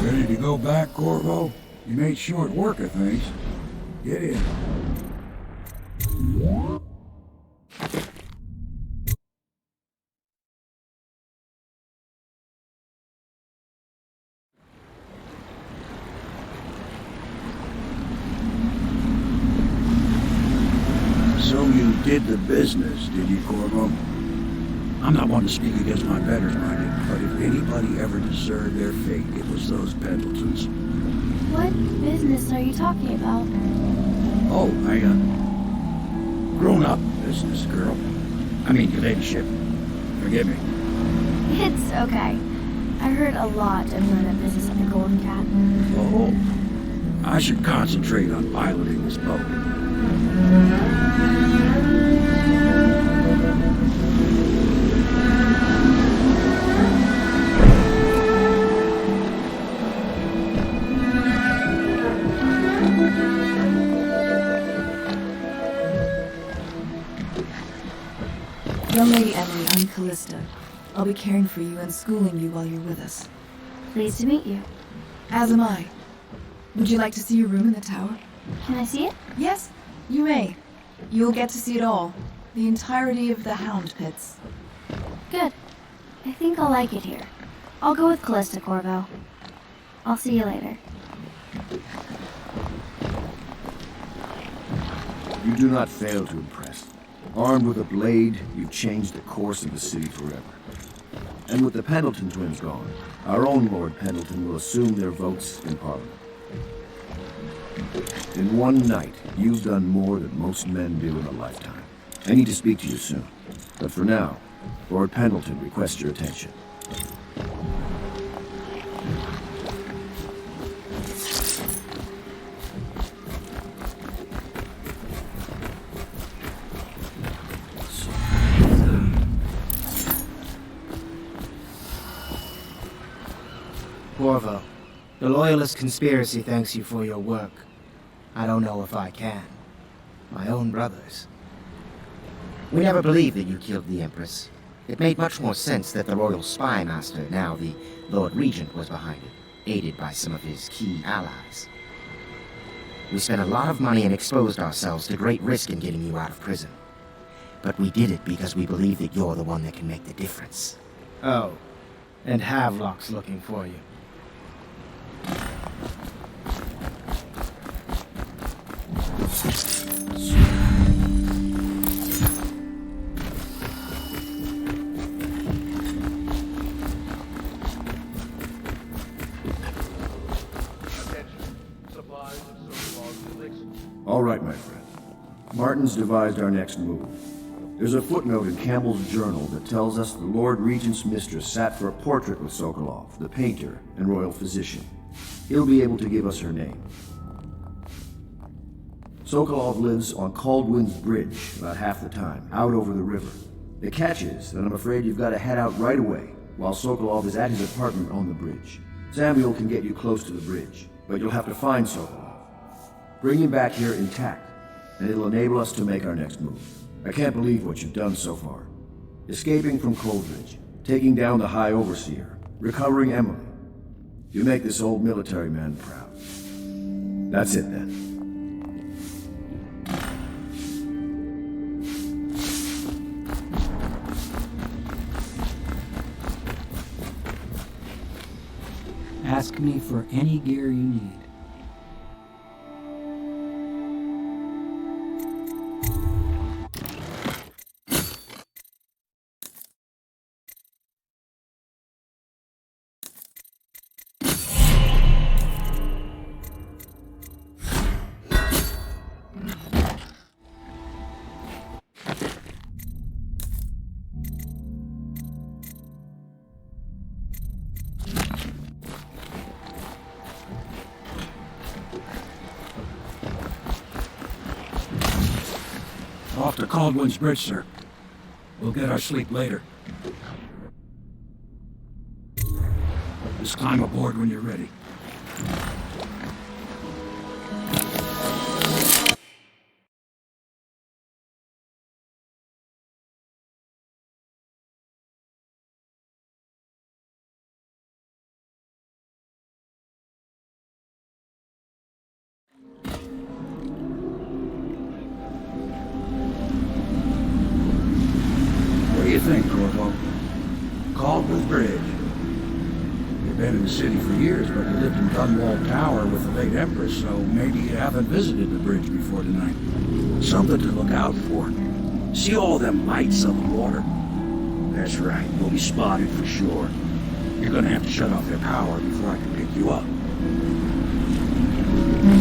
Ready to go back, Corvo? You made short work of things. Get in. So you did the business, did you, Corvo? I'm not one to speak against my betters, mind you, but if anybody ever deserved their fate, it was those Pendletons. What business are you talking about? Oh, grown-up business, girl. I mean, your ladyship. Forgive me. It's okay. I heard a lot of grown-up business at the Golden Cat. Oh, I should concentrate on piloting this boat. Young Lady Emily, I'm Callista. I'll be caring for you and schooling you while you're with us. Pleased to meet you. As am I. Would you like to see your room in the tower? Can I see it? Yes, you may. You'll get to see it all. The entirety of the Hound Pits. Good. I think I'll like it here. I'll go with Callista, Corvo. I'll see you later. You do not fail to impress. Armed with a blade, you've changed the course of the city forever. And with the Pendleton twins gone, our own Lord Pendleton will assume their votes in Parliament. In one night, you've done more than most men do in a lifetime. I need to speak to you soon. But for now, Lord Pendleton requests your attention. Corvo, the Loyalist conspiracy thanks you for your work. I don't know if I can. My own brothers. We never believed that you killed the Empress. It made much more sense that the Royal Spy Master, now the Lord Regent, was behind it, aided by some of his key allies. We spent a lot of money and exposed ourselves to great risk in getting you out of prison. But we did it because we believe that you're the one that can make the difference. Oh, and Havelock's looking for you. All right, my friend. Martin's devised our next move. There's a footnote in Campbell's journal that tells us the Lord Regent's mistress sat for a portrait with Sokolov, the painter and royal physician. He'll be able to give us her name. Sokolov lives on Kaldwin's bridge about half the time, out over the river. The catch is that I'm afraid you've got to head out right away while Sokolov is at his apartment on the bridge. Samuel can get you close to the bridge, but you'll have to find Sokolov. Bring him back here intact, and it'll enable us to make our next move. I can't believe what you've done so far. Escaping from Coldridge, taking down the High Overseer, recovering Emily. You make this old military man proud. That's it then. Ask me for any gear you need. Off to Kaldwin's bridge, sir. We'll get our sleep later. Just climb aboard when you're ready. What do you think, Corvo? Kaldwin's bridge. You've been in the city for years, but you lived in Dunwall Tower with the late Empress, so maybe you haven't visited the bridge before tonight. Something to look out for. See all them lights on the water? That's right, you'll be spotted for sure. You're gonna have to shut off their power before I can pick you up.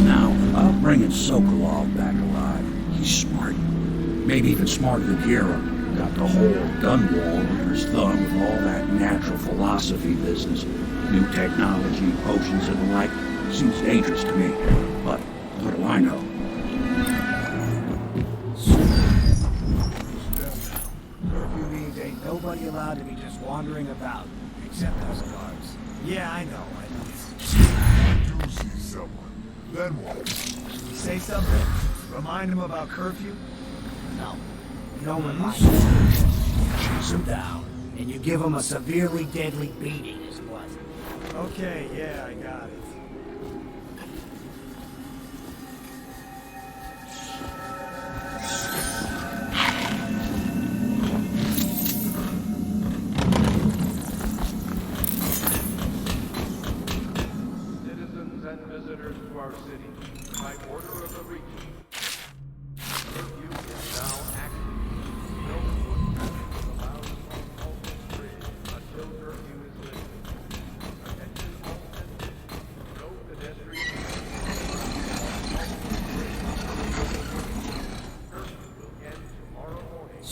Now, about bringing Sokolov back alive. He's smart. Maybe even smarter than Hero. Got the whole Dunwall under his thumb with all that natural philosophy business. New technology, potions and the like. Seems dangerous to me. But what do I know? Curfew means ain't nobody allowed to be just wandering about, except us guards. Yeah, I know. Do see someone. Then what? Say something? Remind him about curfew? No. No reminder. Chase him down, and you give him a severely deadly beating is what? Okay, yeah, I got it. Citizens and visitors to our city, by order of the regent, curfew is now active. No foot traffic is allowed on Kaldwin's bridge until curfew is lifted. Attention all citizens. No pedestrians. Curfew will end tomorrow morning.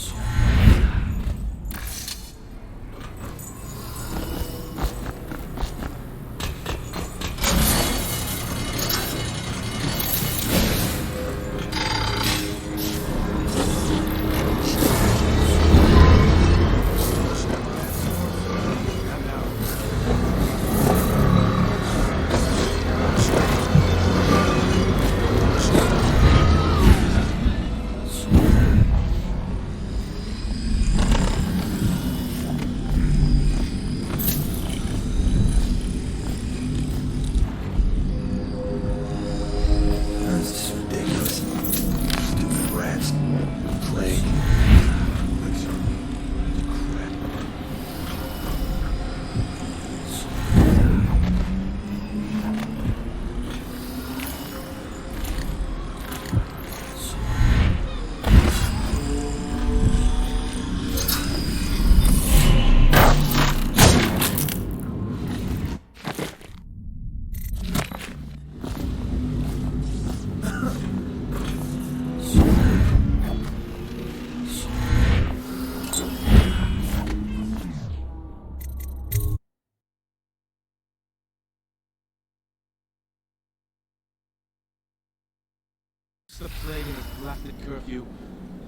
The plague and has blasted curfew.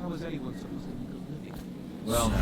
How is anyone supposed to make a living? Well now.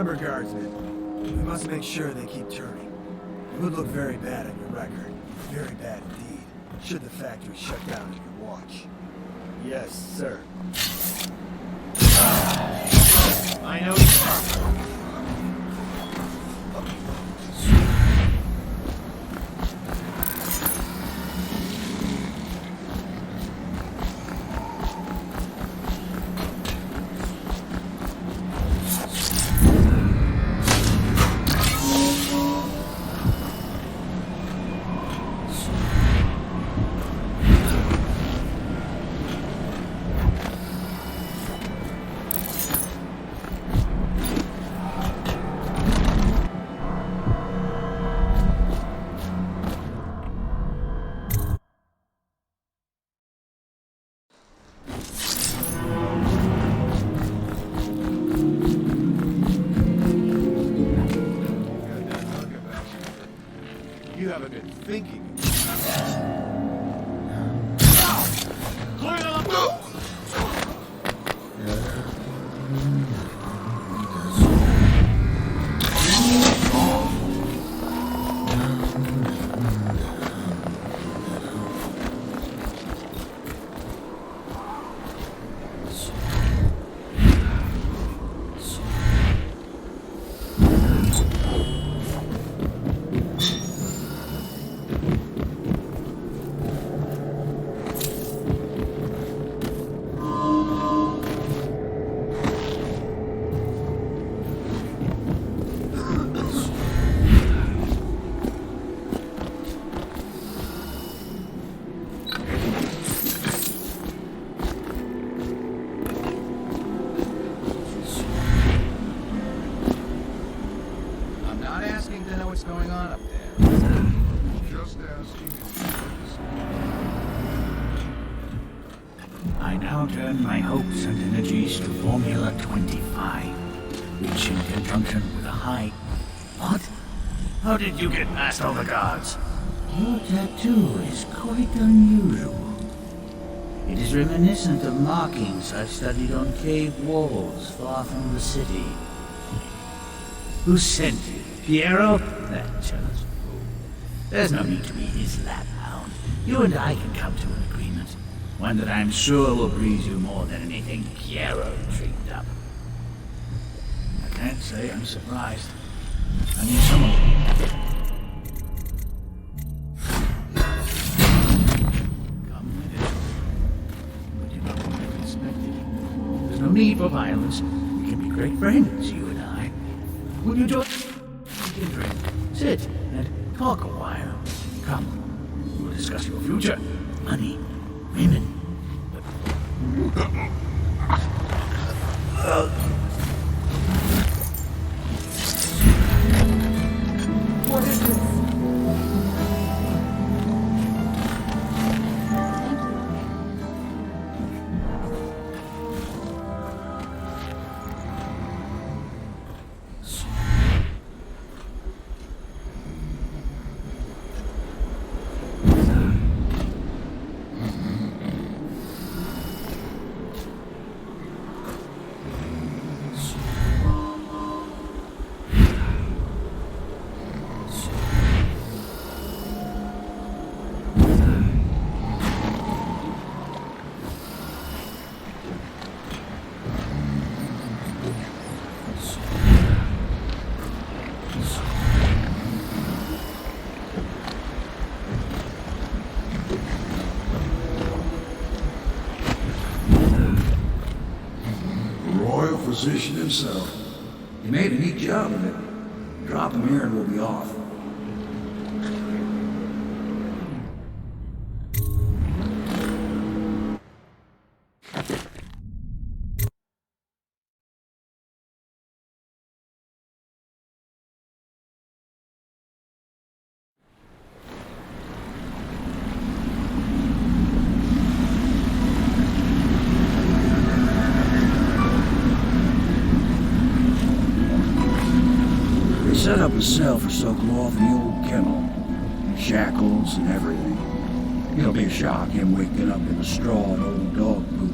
Remember, guardsmen, we must make sure they keep turning. It would look very bad on your record. Very bad indeed. Should the factory shut down on your watch. Yes, sir. I know. You haven't been thinking. What's going on up there? Just asking. I now turn my hopes and energies to Formula 25, reaching conjunction with a high... What? How did you get past all the guards? Your tattoo is quite unusual. It is reminiscent of markings I've studied on cave walls far from the city. Who sent you? Piero? That jealous fool. There's no need to be his laphound. You and I can come to an agreement. One that I'm sure will please you more than anything Piero dreamed up. I can't say I'm surprised. I need someone... Come with it. But you don't want to respect it. There's no need for violence. We can be great friends, you and I. Will you join? We can drink, sit, and talk a while. Come, we'll discuss your future. Money, women. What is this? Physician himself. You made a neat job of it. Drop him here and we'll be off. Set up a cell for Sokolov in the old kennel. Shackles and everything. It'll be a shock him waking up in a straw and old dog poop.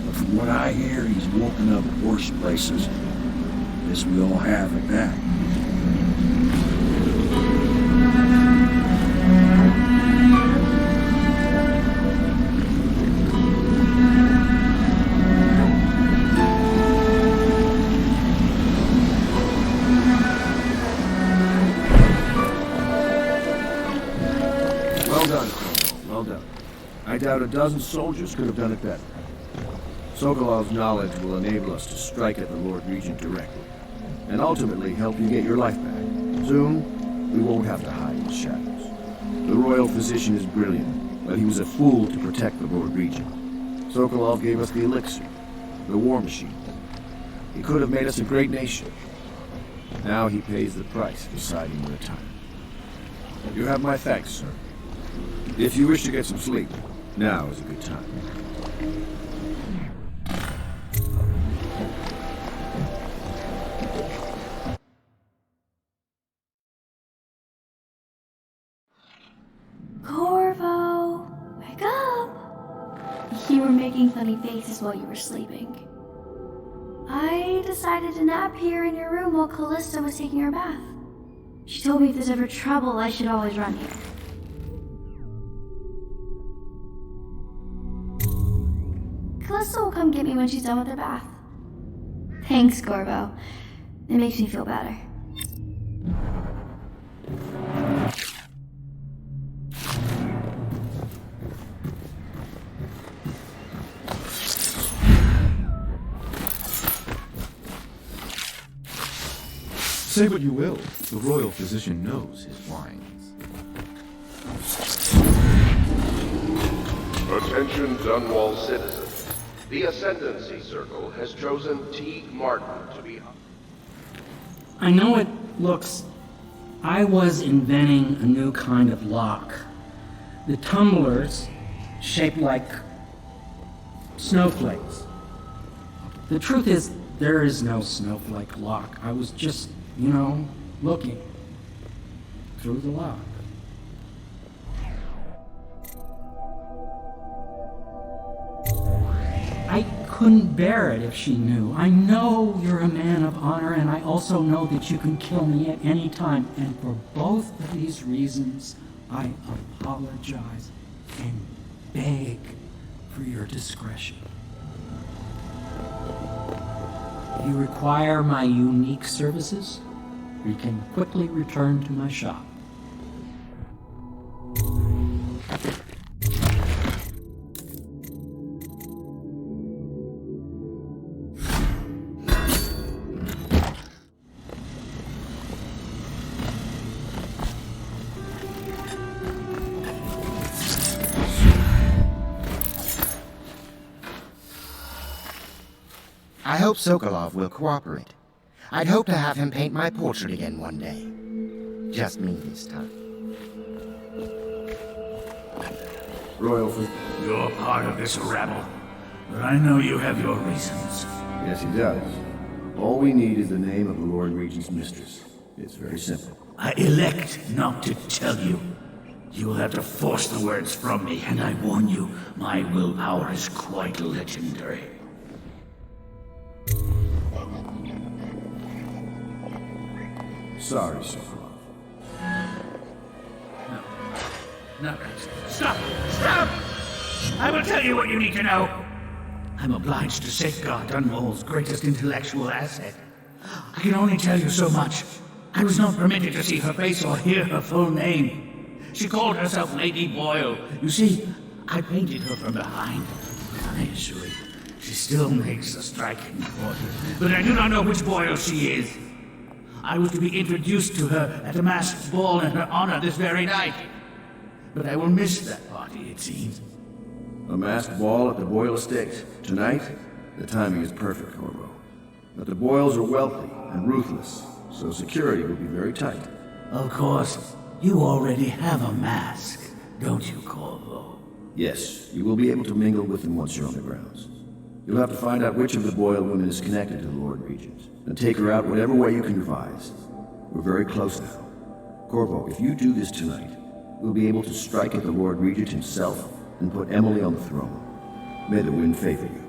But from what I hear, he's woken up worse places. Guess we all have at that. Well done, Corvo. Well done. I doubt a dozen soldiers could have done it better. Sokolov's knowledge will enable us to strike at the Lord Regent directly, and ultimately help you get your life back. Soon, we won't have to hide in the shadows. The royal physician is brilliant, but he was a fool to protect the Lord Regent. Sokolov gave us the elixir, the war machine. He could have made us a great nation. Now he pays the price for siding with a tyrant. You have my thanks, sir. If you wish to get some sleep, now is a good time. Corvo, wake up! You were making funny faces while you were sleeping. I decided to nap here in your room while Callista was taking her bath. She told me if there's ever trouble, I should always run here. Callista will come get me when she's done with her bath. Thanks, Corvo. It makes me feel better. Say what you will, the royal physician knows his wines. Attention Dunwall citizens. The Ascendancy Circle has chosen T. Martin to be... I know it looks... I was inventing a new kind of lock. The tumblers, shaped like snowflakes. The truth is, there is no snowflake lock. I was just, looking through the lock. I couldn't bear it if she knew. I know you're a man of honor, and I also know that you can kill me at any time. And for both of these reasons, I apologize and beg for your discretion. If you require my unique services, we can quickly return to my shop. I hope Sokolov will cooperate. I'd hope to have him paint my portrait again one day. Just me this time. Royal You're part of this rabble, but I know you have your reasons. Yes, he does. All we need is the name of the Lord Regent's mistress. It's very simple. I elect not to tell you. You will have to force the words from me, and I warn you, my willpower is quite legendary. Sorry, Sokolov. No, stop! Stop! I will tell you what you need to know. I'm obliged to safeguard Dunwall's greatest intellectual asset. I can only tell you so much. I was not permitted to see her face or hear her full name. She called herself Lady Boyle. You see, I painted her from behind. I assure you, she still makes a striking portrait. But I do not know which Boyle she is. I was to be introduced to her at a masked ball in her honor this very night. But I will miss that party, it seems. A masked ball at the Boyle estate. Tonight? The timing is perfect, Corvo. But the Boyles are wealthy and ruthless, so security will be very tight. Of course, you already have a mask, don't you, Corvo? Yes, you will be able to mingle with them once you're on the grounds. You'll have to find out which of the Boyle women is connected to the Lord Regent, and take her out whatever way you can devise. We're very close now. Corvo, if you do this tonight, we'll be able to strike at the Lord Regent himself and put Emily on the throne. May the wind favor you.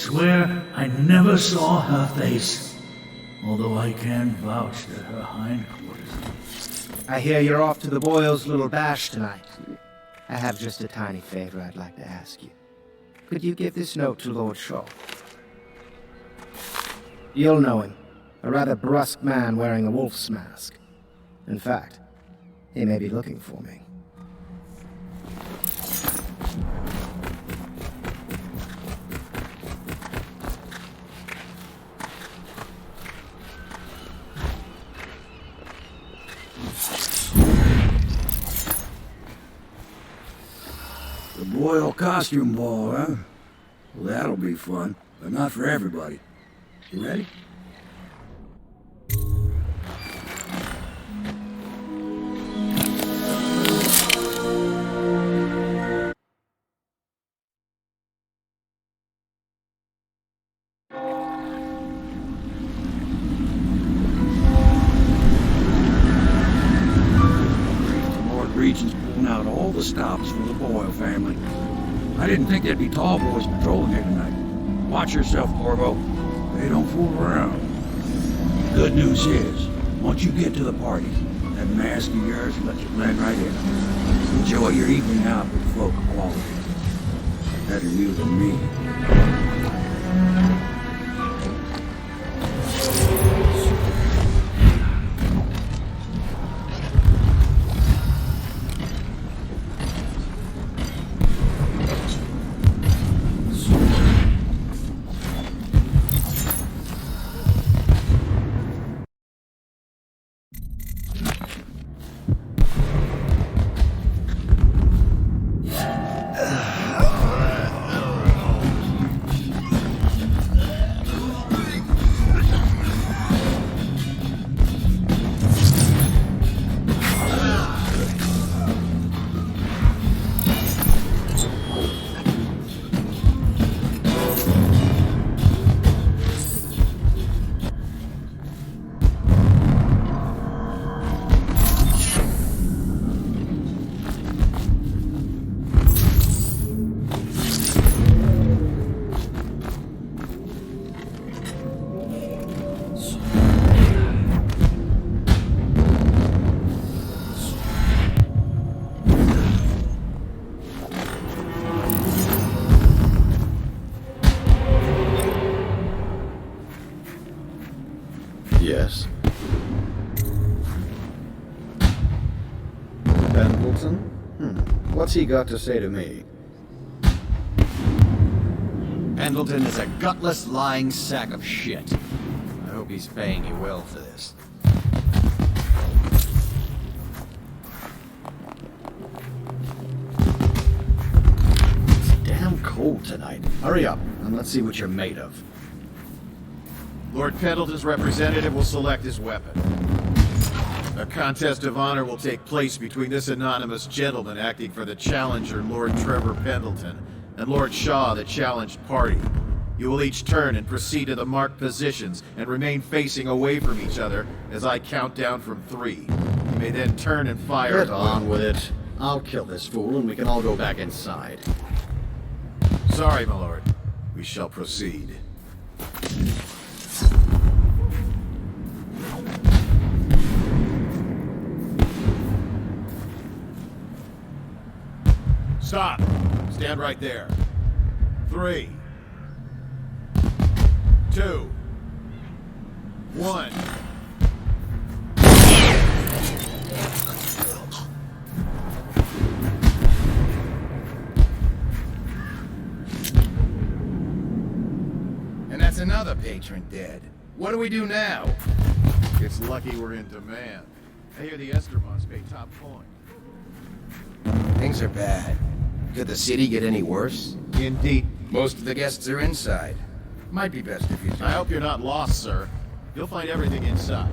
swear I never saw her face, although I can vouch that her hindquarters. I hear you're off to the Boyles' little bash tonight. I have just a tiny favor I'd like to ask you. Could you give this note to Lord Shaw? You'll know him. A rather brusque man wearing a wolf's mask. In fact, he may be looking for me. The Boyle costume ball, huh? Well, that'll be fun, but not for everybody. You ready? Regent's pulling out all the stops for the Boyle family. I didn't think there'd be tall boys patrolling here tonight. Watch yourself, Corvo. They don't fool around. Good news is, once you get to the party, that mask of yours lets you blend right in. Enjoy your evening out with folk of quality. Better you than me. Yes. Pendleton? What's he got to say to me? Pendleton is a gutless, lying sack of shit. I hope he's paying you well for this. It's damn cold tonight. Hurry up, and let's see what you're made of. Lord Pendleton's representative will select his weapon. A contest of honor will take place between this anonymous gentleman acting for the challenger, Lord Trevor Pendleton, and Lord Shaw, the challenged party. You will each turn and proceed to the marked positions and remain facing away from each other as I count down from 3. You may then turn and fire. Get on with it. I'll kill this fool and we can all go back inside. Sorry, my lord. We shall proceed. Stop! Stand right there. 3, 2, 1. And that's another patron dead. What do we do now? It's lucky we're in demand. I hear the Eskermons pay top coin. Things are bad. Could the city get any worse? Indeed. Most of the guests are inside. Might be best if you I hope you're not lost, sir. You'll find everything inside.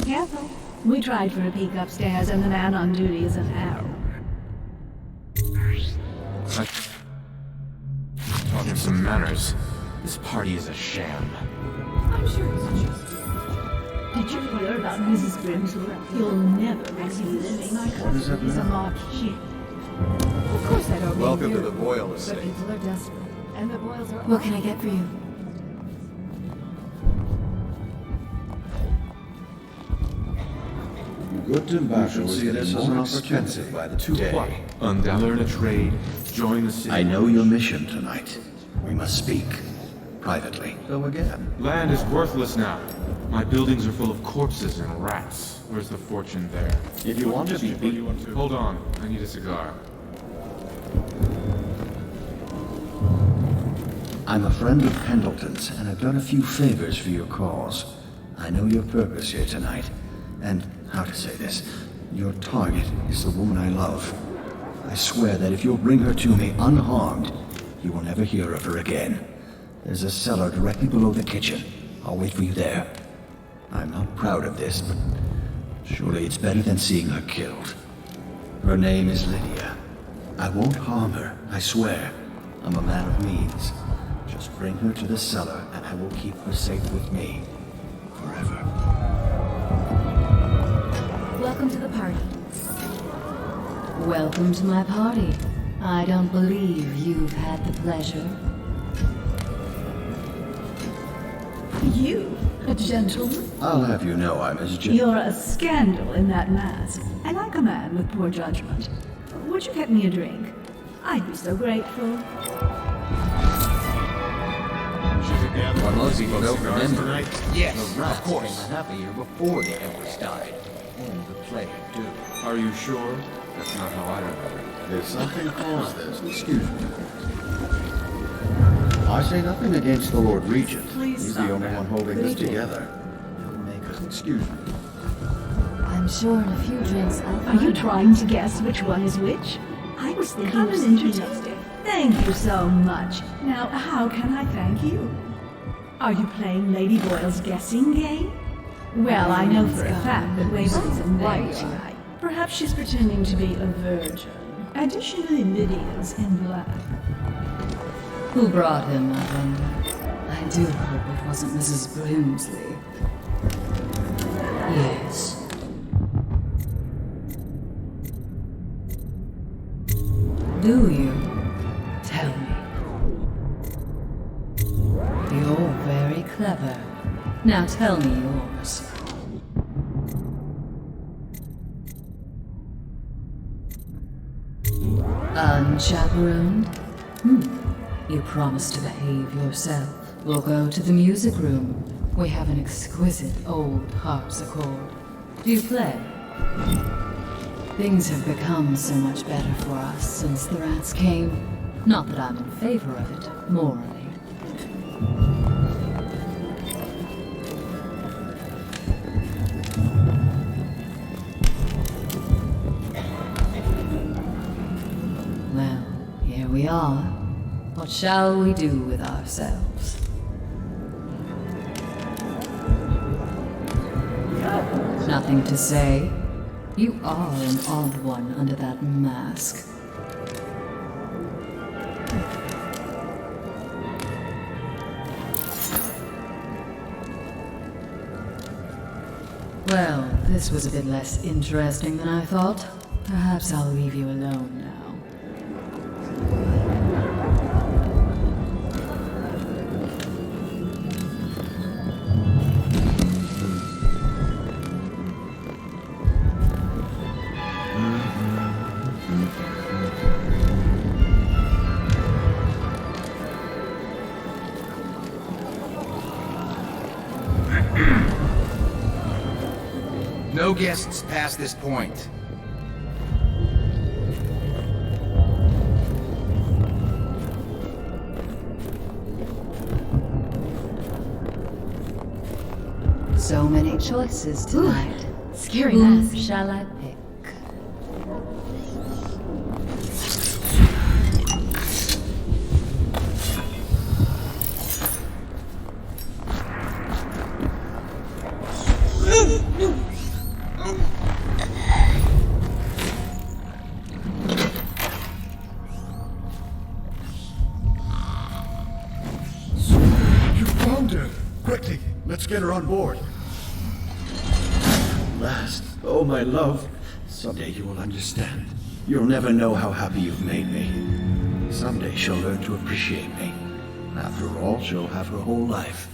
Careful. We tried for a peek upstairs, and the man on duty is an arrow. Talking some manners. This party is a sham. I'm sure it's just you. Did you hear about Mrs. Grimsworth? You'll never receive living. What is that He's a now? marked ship. Of course I don't Welcome mean to you. the Boyle estate. But people are desperate. And the Boyles are... What can I get for you? Good tobacco is getting more expensive by the day. Learn a trade, join the city. I know your mission tonight. We must speak privately. Go again. Land is worthless now. My buildings are full of corpses and rats. Where's the fortune there? If you want to be beaten... Hold on, I need a cigar. I'm a friend of Pendleton's, and I've done a few favors for your cause. I know your purpose here tonight, and how to say this, your target is the woman I love. I swear that if you'll bring her to me unharmed, you will never hear of her again. There's a cellar directly below the kitchen. I'll wait for you there. I'm not proud of this, but surely it's better than seeing her killed. Her name is Lydia. I won't harm her, I swear. I'm a man of means. Just bring her to the cellar, and I will keep her safe with me. Forever. Welcome to the party. Welcome to my party. I don't believe you've had the pleasure. You, a gentleman? I'll have you know I'm as You're a scandal in that mask, and like a man with poor judgment. Would you get me a drink? I'd be so grateful. What most people don't remember. Yes, the rats of course. came a half a year before the Empress died. Only the plague do. Are you sure? That's not how I remember it. There's something caused this. Excuse me. I say nothing against the Lord Regent. He's the only one holding this together. He'll make us excuse me. I'm sure in a few drinks I'll Are you trying to guess which one is which? I was thinking Come of and interesting. Thank you so much. Now, how can I thank you? Are you playing Lady Boyle's guessing game? Well, I know for a fact that Waverly's in white tonight. Perhaps she's pretending to be a virgin. Additionally, Lydia's in black. Who brought him, I wonder? I do hope it wasn't Mrs. Brimsley. Yes. Do you? Tell me. You're very clever. Now tell me yours. Unchaperoned? You promised to behave yourself. We'll go to the music room. We have an exquisite old harpsichord. Do you play? Things have become so much better for us since the rats came. Not that I'm in favor of it, morally. Well, here we are. What shall we do with ourselves? Nothing to say. You are an odd one under that mask. Well, this was a bit less interesting than I thought. Perhaps I'll leave you alone now. No guests past this point. So many choices tonight. Scary Whom mess. shall I pick? You found her! Quickly, let's get her on board. last. Oh, my love. Someday you will understand. You'll never know how happy you've made me. Someday she'll learn to appreciate me. After all, she'll have her whole life.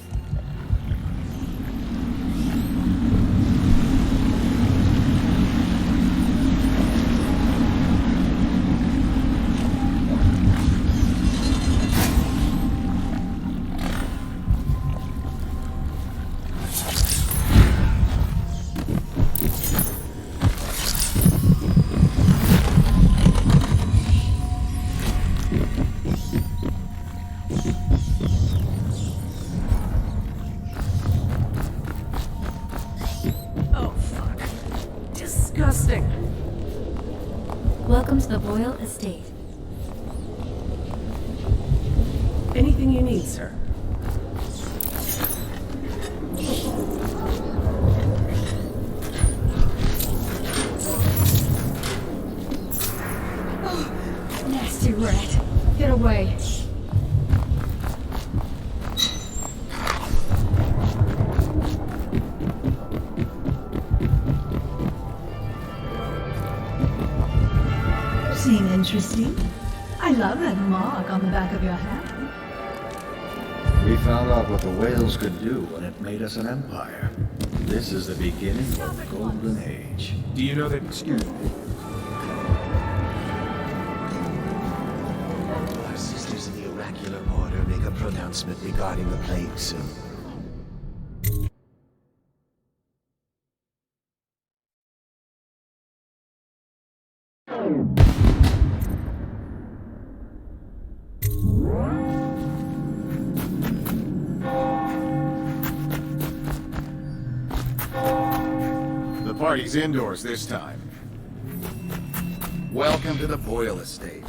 Disgusting. Welcome to the Boyle Estate. Anything you need, sir? Oh, nasty rat. Get away. Seem interesting? I love that mark on the back of your hand. We found out what the whales could do when it made us an empire. This is the beginning of the golden age. Do you know that? Excuse me. Our sisters in the oracular order make a pronouncement regarding the plague soon. The party's indoors this time. Welcome to the Boyle Estate.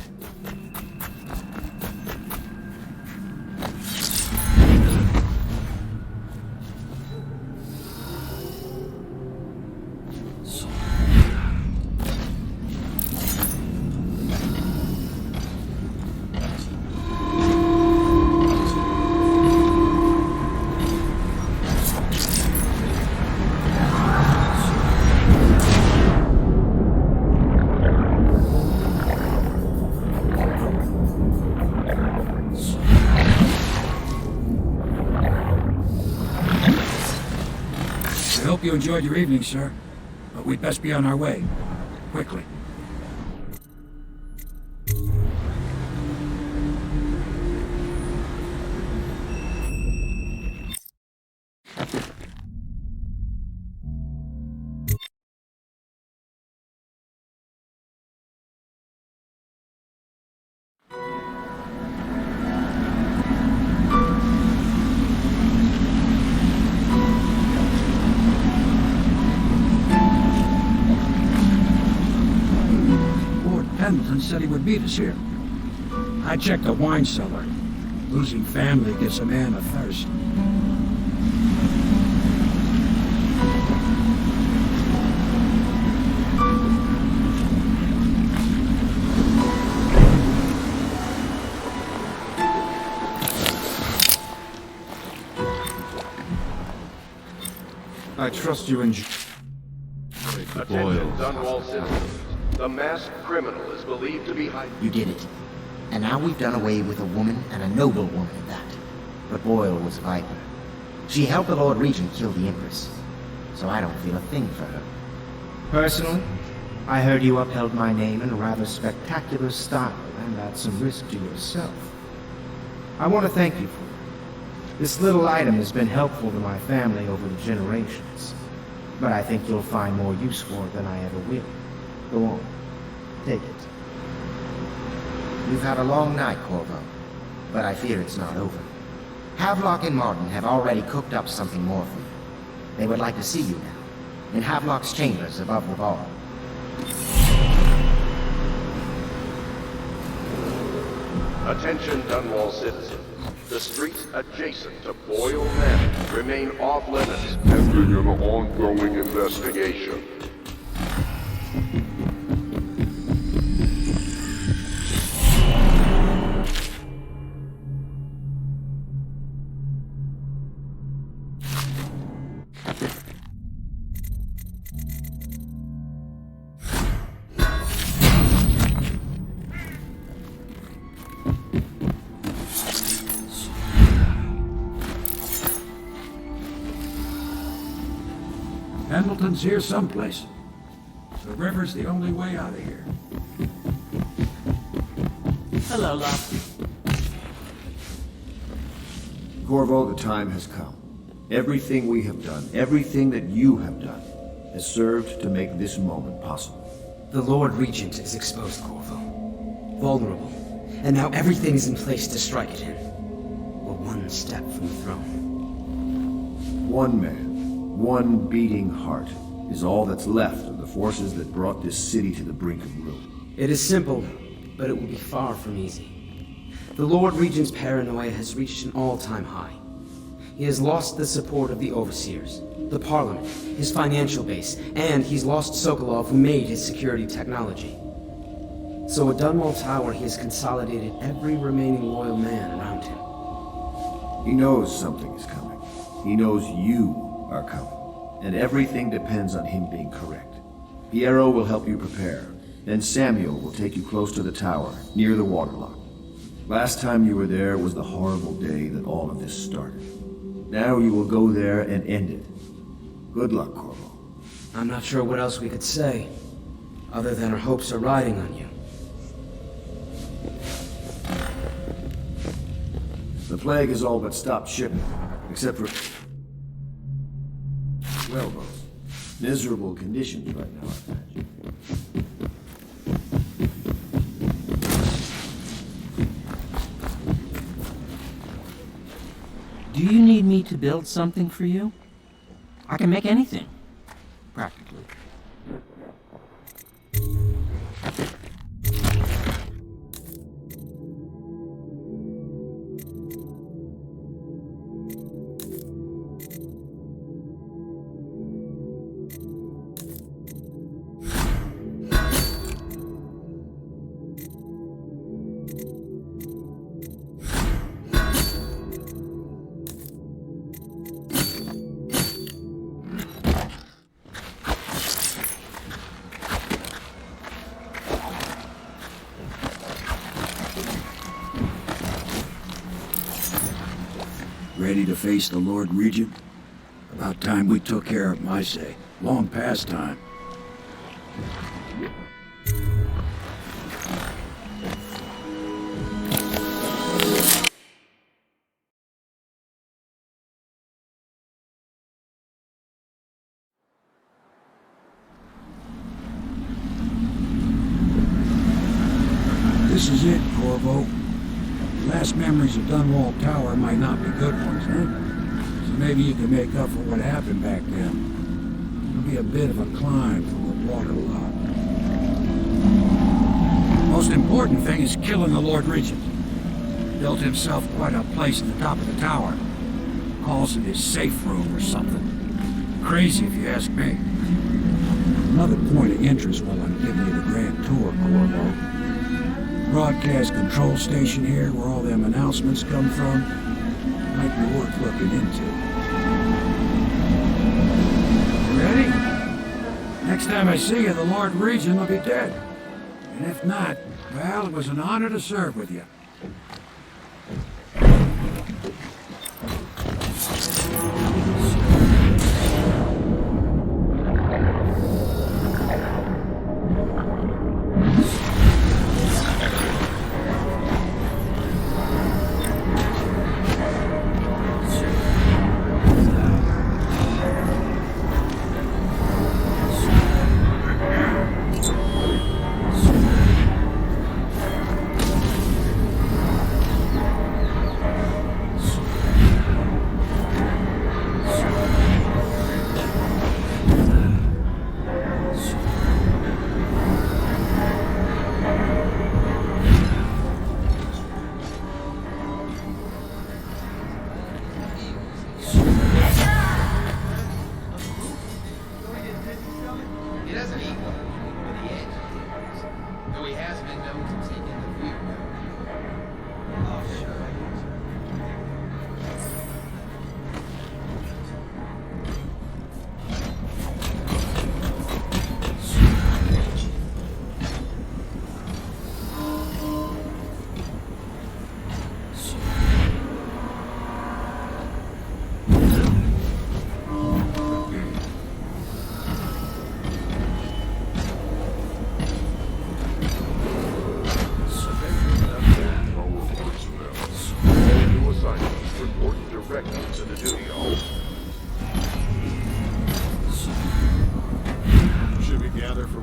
I hope you enjoyed your evening, sir. But we'd best be on our way. Quickly. Pendleton said he would meet us here. I checked the wine cellar. Losing family gives a man a thirst. I trust you enjoy. Attention, Dunwall citizens. The masked criminal is believed to be hiding. You did it. And now we've done away with a woman, and a noble woman at that. But Boyle was a viper. She helped the Lord Regent kill the Empress. So I don't feel a thing for her. Personally, I heard you upheld my name in a rather spectacular style and at some risk to yourself. I want to thank you for it. This little item has been helpful to my family over the generations. But I think you'll find more use for it than I ever will. Go on. Take it. You've had a long night, Corvo, but I fear it's not over. Havelock and Martin have already cooked up something more for you. They would like to see you now, in Havelock's chambers above the bar. Attention, Dunwall citizens. The streets adjacent to Boyle Manor remain off limits pending an ongoing investigation. Pendleton's here someplace. The river's the only way out of here. Hello, love. Corvo, the time has come. Everything we have done, everything that you have done, has served to make this moment possible. The Lord Regent is exposed, Corvo. Vulnerable. And now everything is in place to strike at him. We're one step from the throne. One man, one beating heart, is all that's left of the forces that brought this city to the brink of ruin. It is simple, but it will be far from easy. The Lord Regent's paranoia has reached an all-time high. He has lost the support of the Overseers, the Parliament, his financial base, and he's lost Sokolov, who made his security technology. So at Dunwall Tower, he has consolidated every remaining loyal man around him. He knows something is coming. He knows you are coming. And everything depends on him being correct. Piero will help you prepare. Then Samuel will take you close to the tower, near the waterlock. Last time you were there was the horrible day that all of this started. Now you will go there and end it. Good luck, Corvo. I'm not sure what else we could say, other than our hopes are riding on you. The plague has all but stopped shipping, except for whaleboats. Miserable conditions right now, I imagine. Do you need me to build something for you? I can make anything, practically. Ready to face the Lord Regent? About time we took care of my say. Long past time. This is it, Corvo. Last memories of Dunwall Tower might not be good ones, huh? So maybe you can make up for what happened back then. It'll be a bit of a climb from the waterlock. Most important thing is killing the Lord Regent. Built himself quite a place at the top of the tower. Calls it his safe room or something. Crazy if you ask me. Another point of interest while I'm giving you the grand tour, Corvo. Broadcast control station here, where all them announcements come from, might be worth looking into. Ready? Next time I see you, the Lord Regent will be dead. And if not, well, it was an honor to serve with you.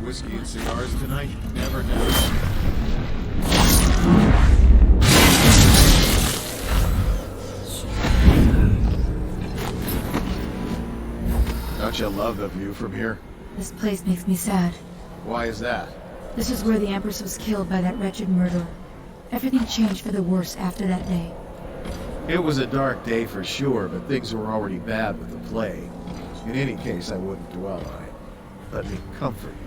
whiskey and cigars tonight? Never know. Don't you love the view from here? This place makes me sad. Why is that? This is where the Empress was killed by that wretched murderer. Everything changed for the worse after that day. It was a dark day for sure, but things were already bad with the plague. In any case, I wouldn't dwell on it. Let me comfort you.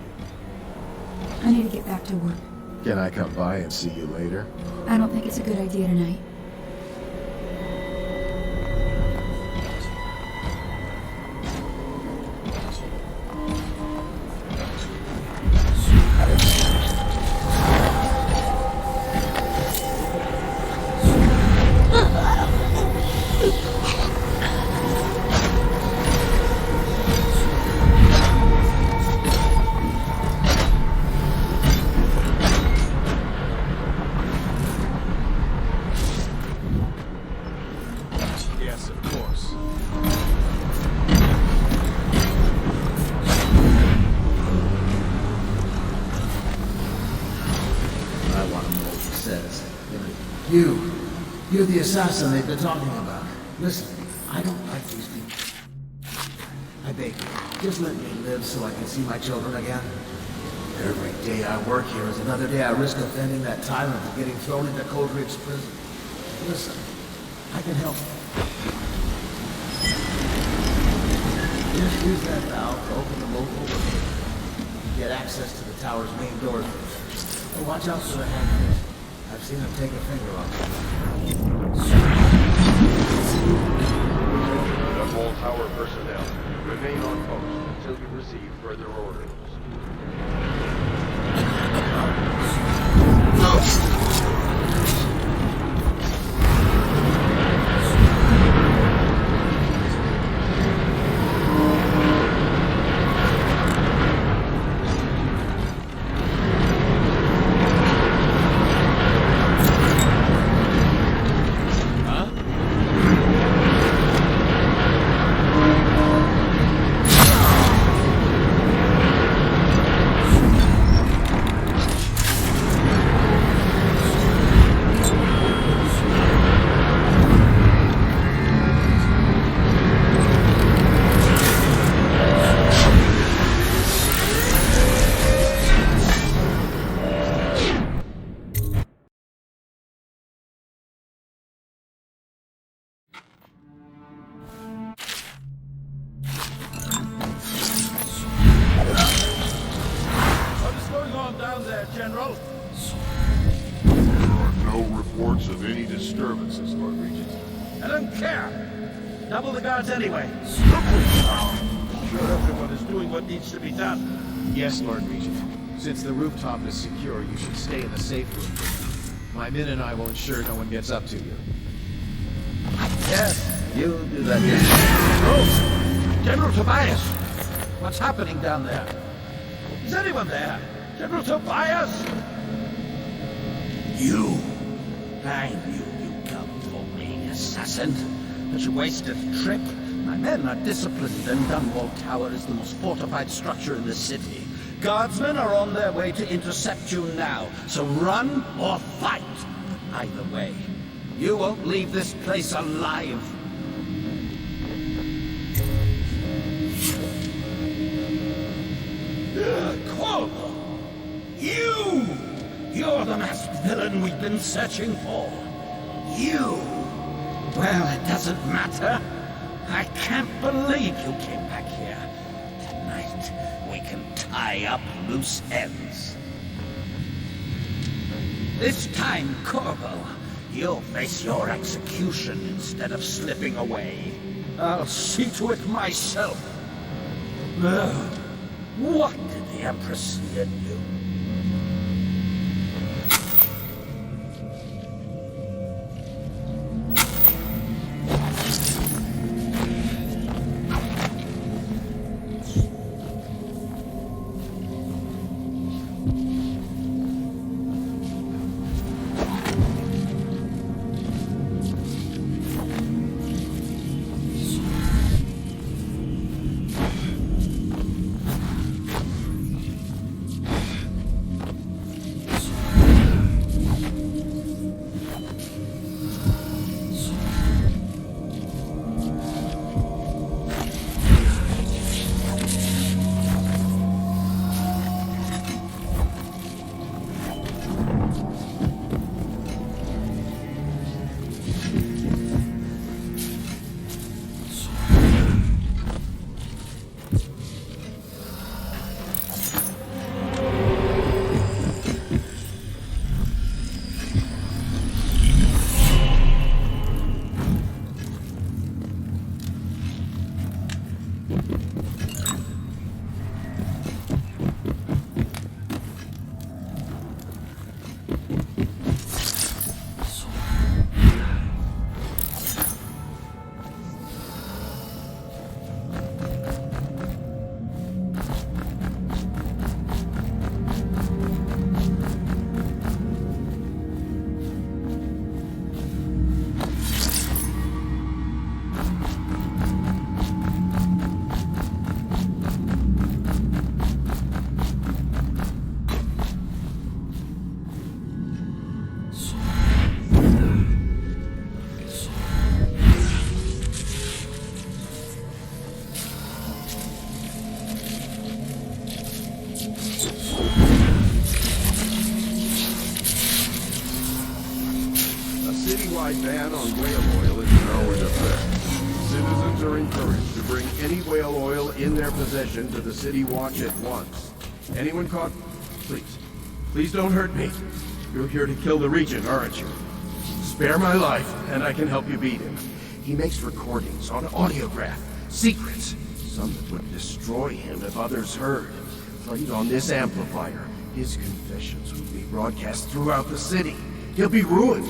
I need to get back to work. Can I come by and see you later? I don't think it's a good idea tonight. You're the assassin they've been talking about. Listen, I don't like these people. I beg you, just let me live so I can see my children again. Every day I work here is another day I risk offending that tyrant and getting thrown into Cold Ridge prison. Listen, I can help you. Just use that valve to open the local door. Get access to the tower's main doors. But watch out for the handcuffs. I've seen him take a finger off. All tower personnel, remain on post until you receive further orders. General? There are no reports of any disturbances, Lord Regent. I don't care. Double the guards anyway. Sure everyone is doing what needs to be done. Yes, Lord Regent. Since the rooftop is secure, you should stay in the safe room. My men and I will ensure no one gets up to you. Yes, you do that. Oh! General Tobias! What's happening down there? Is anyone there? General Tobias! You! I knew you'd come for me, assassin. But you wasted a trip. My men are disciplined, and Dunwall Tower is the most fortified structure in the city. Guardsmen are on their way to intercept you now, so run or fight. Either way, you won't leave this place alive. Corvo! You! You're the masked villain we've been searching for. You! Well, it doesn't matter. I can't believe you came back here. Tonight, we can tie up loose ends. This time, Corvo, you'll face your execution instead of slipping away. I'll see to it myself. What did the Empress see in you? statewide ban on whale oil is now in effect. Citizens are encouraged to bring any whale oil in their possession to the City Watch at once. Anyone caught? Please don't hurt me. You're here to kill the Regent, aren't you? Spare my life, and I can help you beat him. He makes recordings on audiograph, secrets, some that would destroy him if others heard. Played on this amplifier, his confessions would be broadcast throughout the city. He'll be ruined.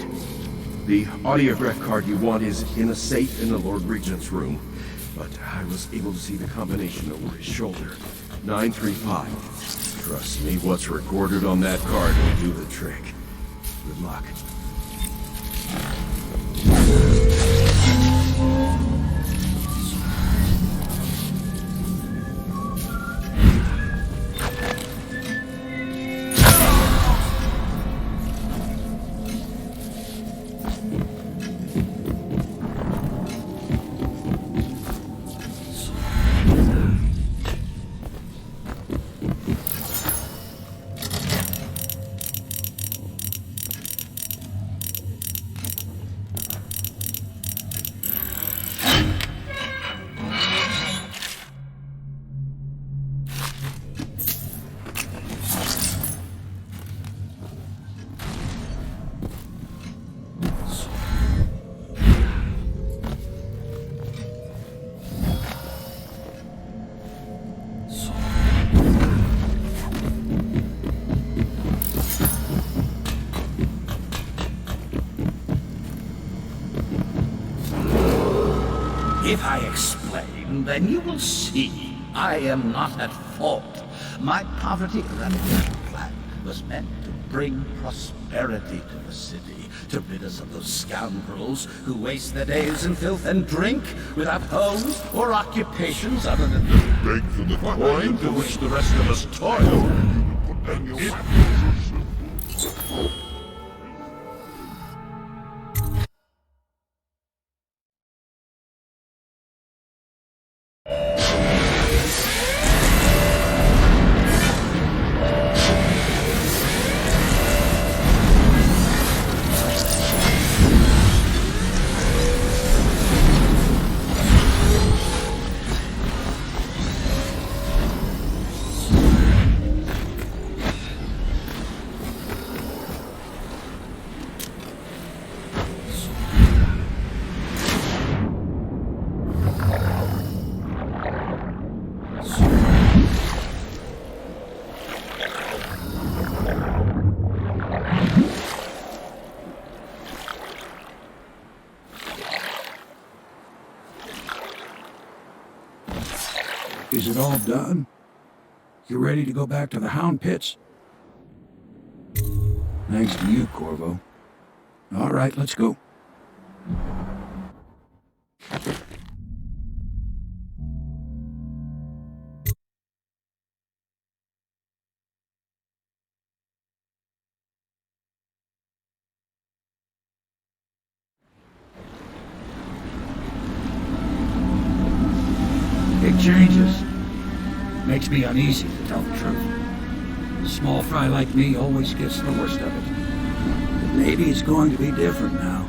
The audiograph card you want is in a safe in the Lord Regent's room, but I was able to see the combination over his shoulder. 935. Trust me, what's recorded on that card will do the trick. Good luck. If I explain, then you will see I am not at fault. My poverty eradication plan was meant to bring prosperity to the city, to rid us of those scoundrels who waste their days in filth and drink without homes or occupations other than to beg for the coin to which the rest of us toil. Is it all done? You ready to go back to the Hound Pits? Thanks to you, Corvo. All right, let's go. Big changes. Makes me uneasy, to tell the truth. A small fry like me always gets the worst of it. But maybe it's going to be different now.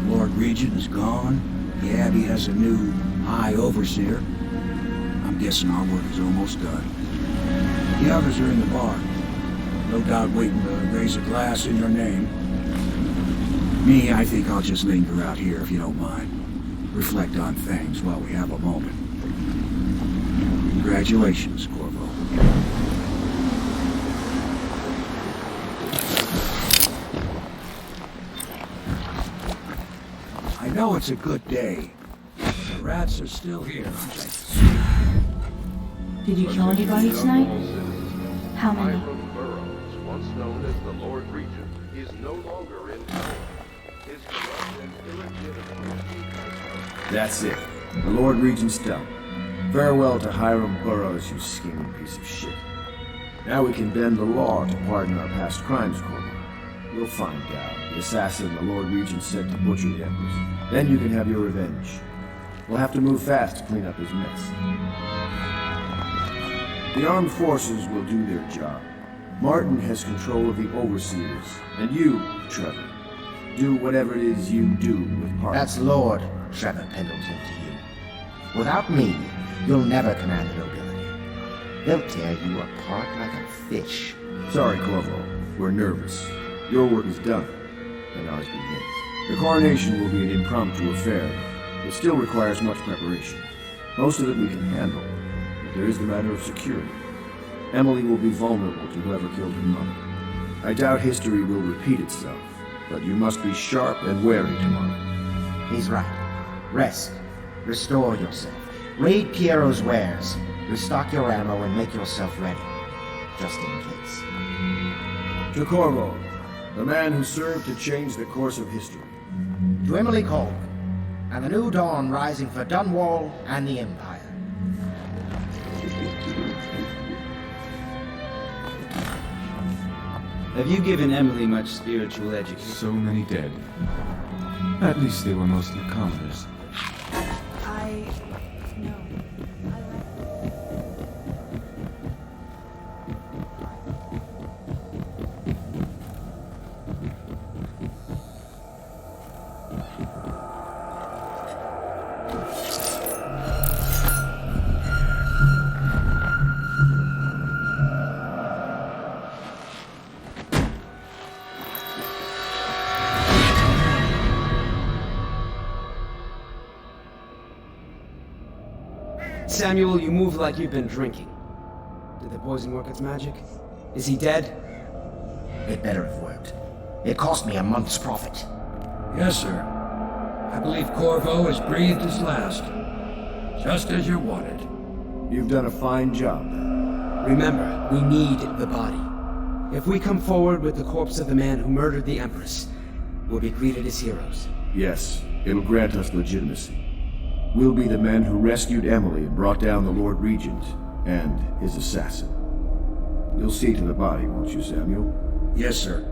The Lord Regent is gone. The Abbey has a new High Overseer. I'm guessing our work is almost done. The others are in the bar. No doubt waiting to raise a glass in your name. Me, I think I'll just linger out here if you don't mind. Reflect on things while we have a moment. Congratulations, Corvo. I know it's a good day. The rats are still here, aren't they? Did you kill anybody tonight? How many? Burrows, once known as the Lord Regent, is no longer in power. His corrupt and illegitimate That's it. The Lord Regent's done. Farewell to Hiram Burrows, you scheming piece of shit. Now we can bend the law to pardon our past crimes, Corvo. We'll find out the assassin the Lord Regent sent to butcher the Empress. Then you can have your revenge. We'll have to move fast to clean up his mess. The armed forces will do their job. Martin has control of the overseers, and you, Trevor, do whatever it is you do with partners. That's Lord Trevor Pendleton to you. Without me, you'll never command the nobility. They'll tear you apart like a fish. Sorry, Corvo. We're nervous. Your work is done, and ours begins. The coronation will be an impromptu affair. It still requires much preparation. Most of it we can handle, but there is the matter of security. Emily will be vulnerable to whoever killed her mother. I doubt history will repeat itself, but you must be sharp and wary tomorrow. He's right. Rest. Restore yourself. Raid Piero's wares. Restock your ammo and make yourself ready. Just in case. To Corvo, the man who served to change the course of history. To Emily Colk, and the new dawn rising for Dunwall and the Empire. Have you given Emily much spiritual education? So many dead. At least they were mostly commoners. Samuel, you move like you've been drinking. Did the poison work its magic? Is he dead? It better have worked. It cost me a month's profit. Yes, sir. I believe Corvo has breathed his last. Just as you wanted. You've done a fine job. Remember, we need the body. If we come forward with the corpse of the man who murdered the Empress, we'll be greeted as heroes. Yes, it'll grant us legitimacy. We'll be the men who rescued Emily and brought down the Lord Regent and his assassin. You'll see to the body, won't you, Samuel? Yes, sir.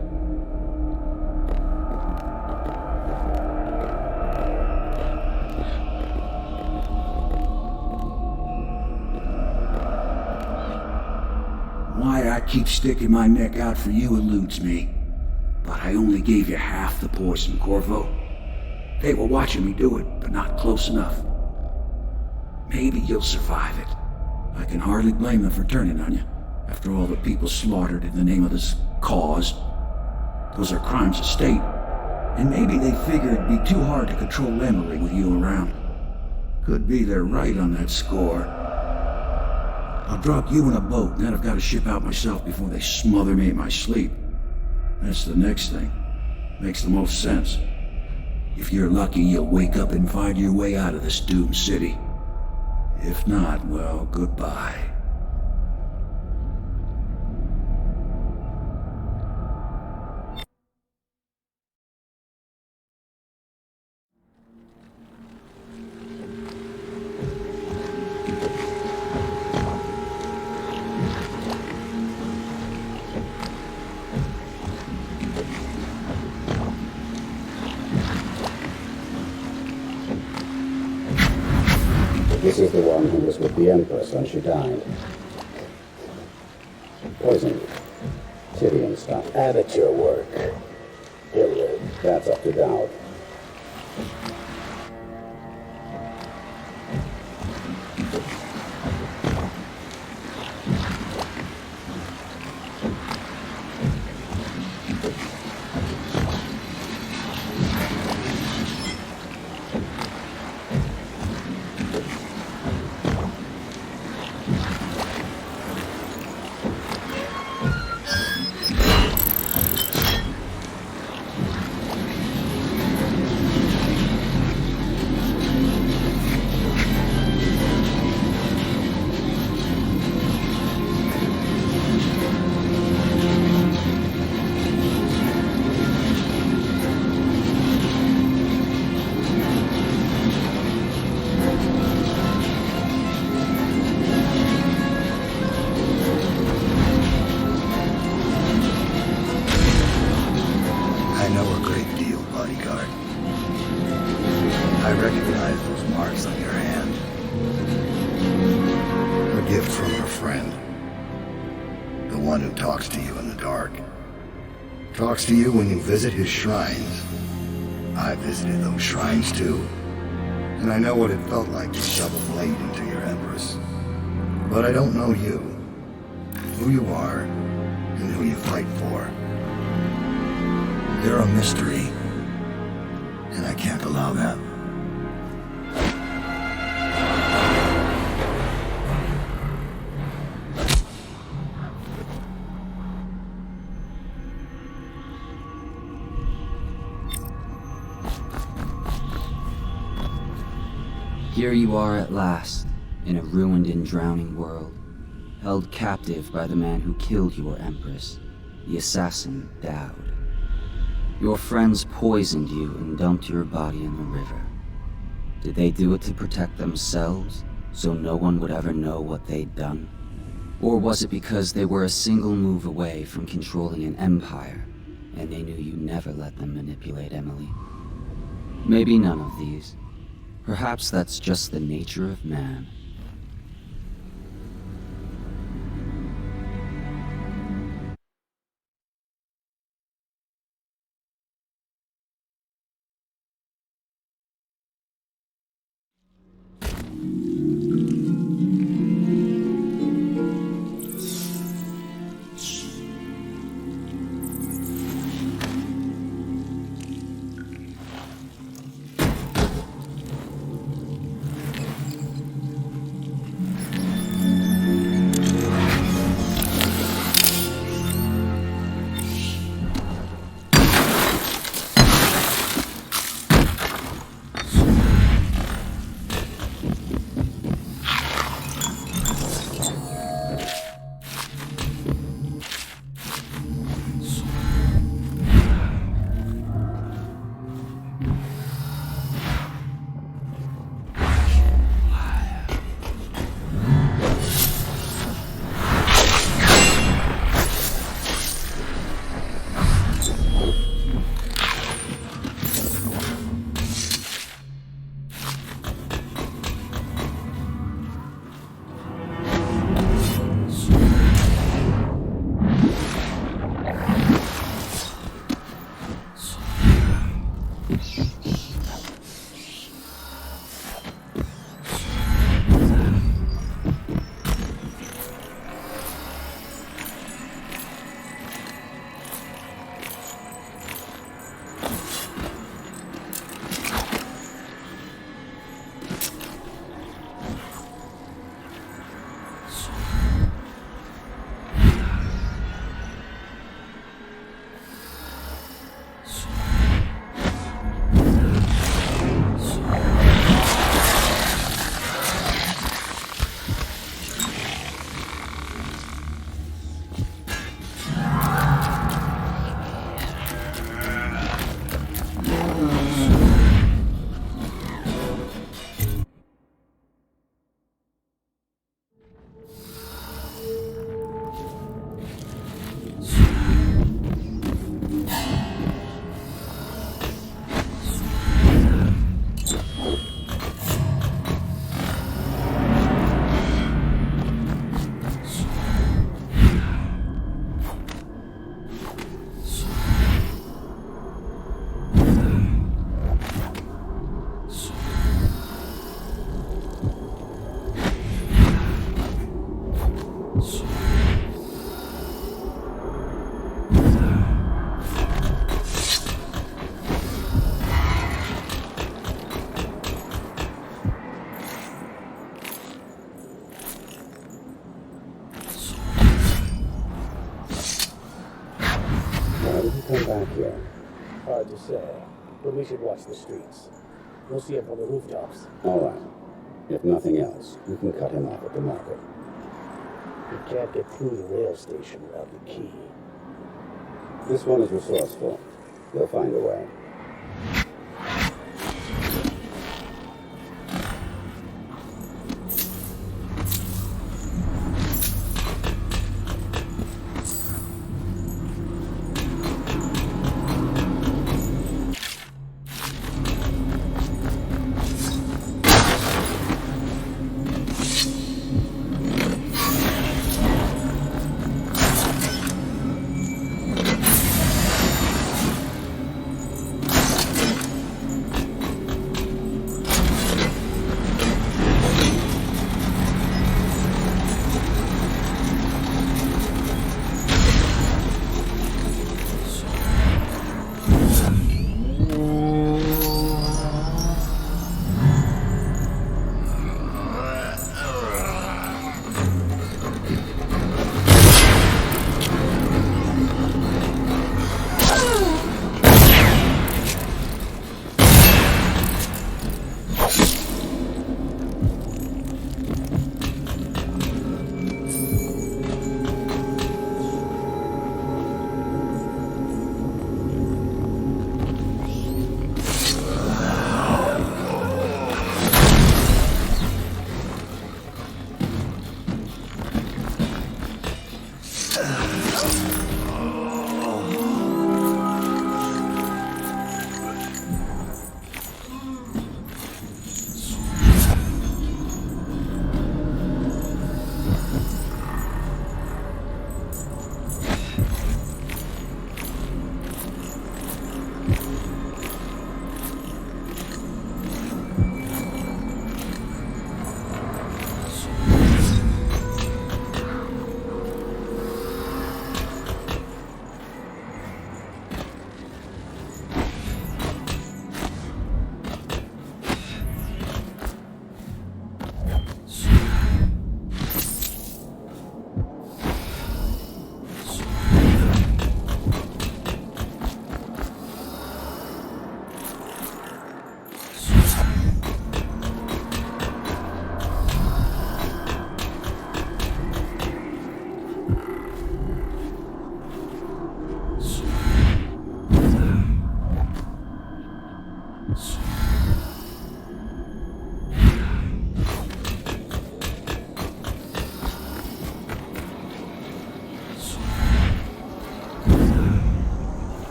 Why I keep sticking my neck out for you eludes me. But I only gave you half the poison, Corvo. They were watching me do it, but not close enough. Maybe you'll survive it. I can hardly blame them for turning on you, after all the people slaughtered in the name of this cause. Those are crimes of state, and maybe they figure it'd be too hard to control Emily with you around. Could be they're right on that score. I'll drop you in a boat, and then I've got to ship out myself before they smother me in my sleep. That's the next thing. Makes the most sense. If you're lucky, you'll wake up and find your way out of this doomed city. If not, well, goodbye. This is the one who was with the Empress when she died. Poisoned. Tyrian stuff. Amateur work. He'll that's up to doubt. Talks to you when you visit his shrines. I visited those shrines too, and I know what it felt like to shove a blade into your Empress. But I don't know you, who you are, and who you fight for. You're a mystery, and I can't allow that. Here you are at last, in a ruined and drowning world, held captive by the man who killed your Empress, the assassin Dowd. Your friends poisoned you and dumped your body in the river. Did they do it to protect themselves, so no one would ever know what they'd done? Or was it because they were a single move away from controlling an empire, and they knew you never let them manipulate Emily? Maybe none of these. Perhaps that's just the nature of man. Come back here. Hard to say, but we should watch the streets. We'll see it from the rooftops. All right. If nothing else, we can cut him off at the market. We can't get through the rail station without the key. This one is resourceful. He'll find a way.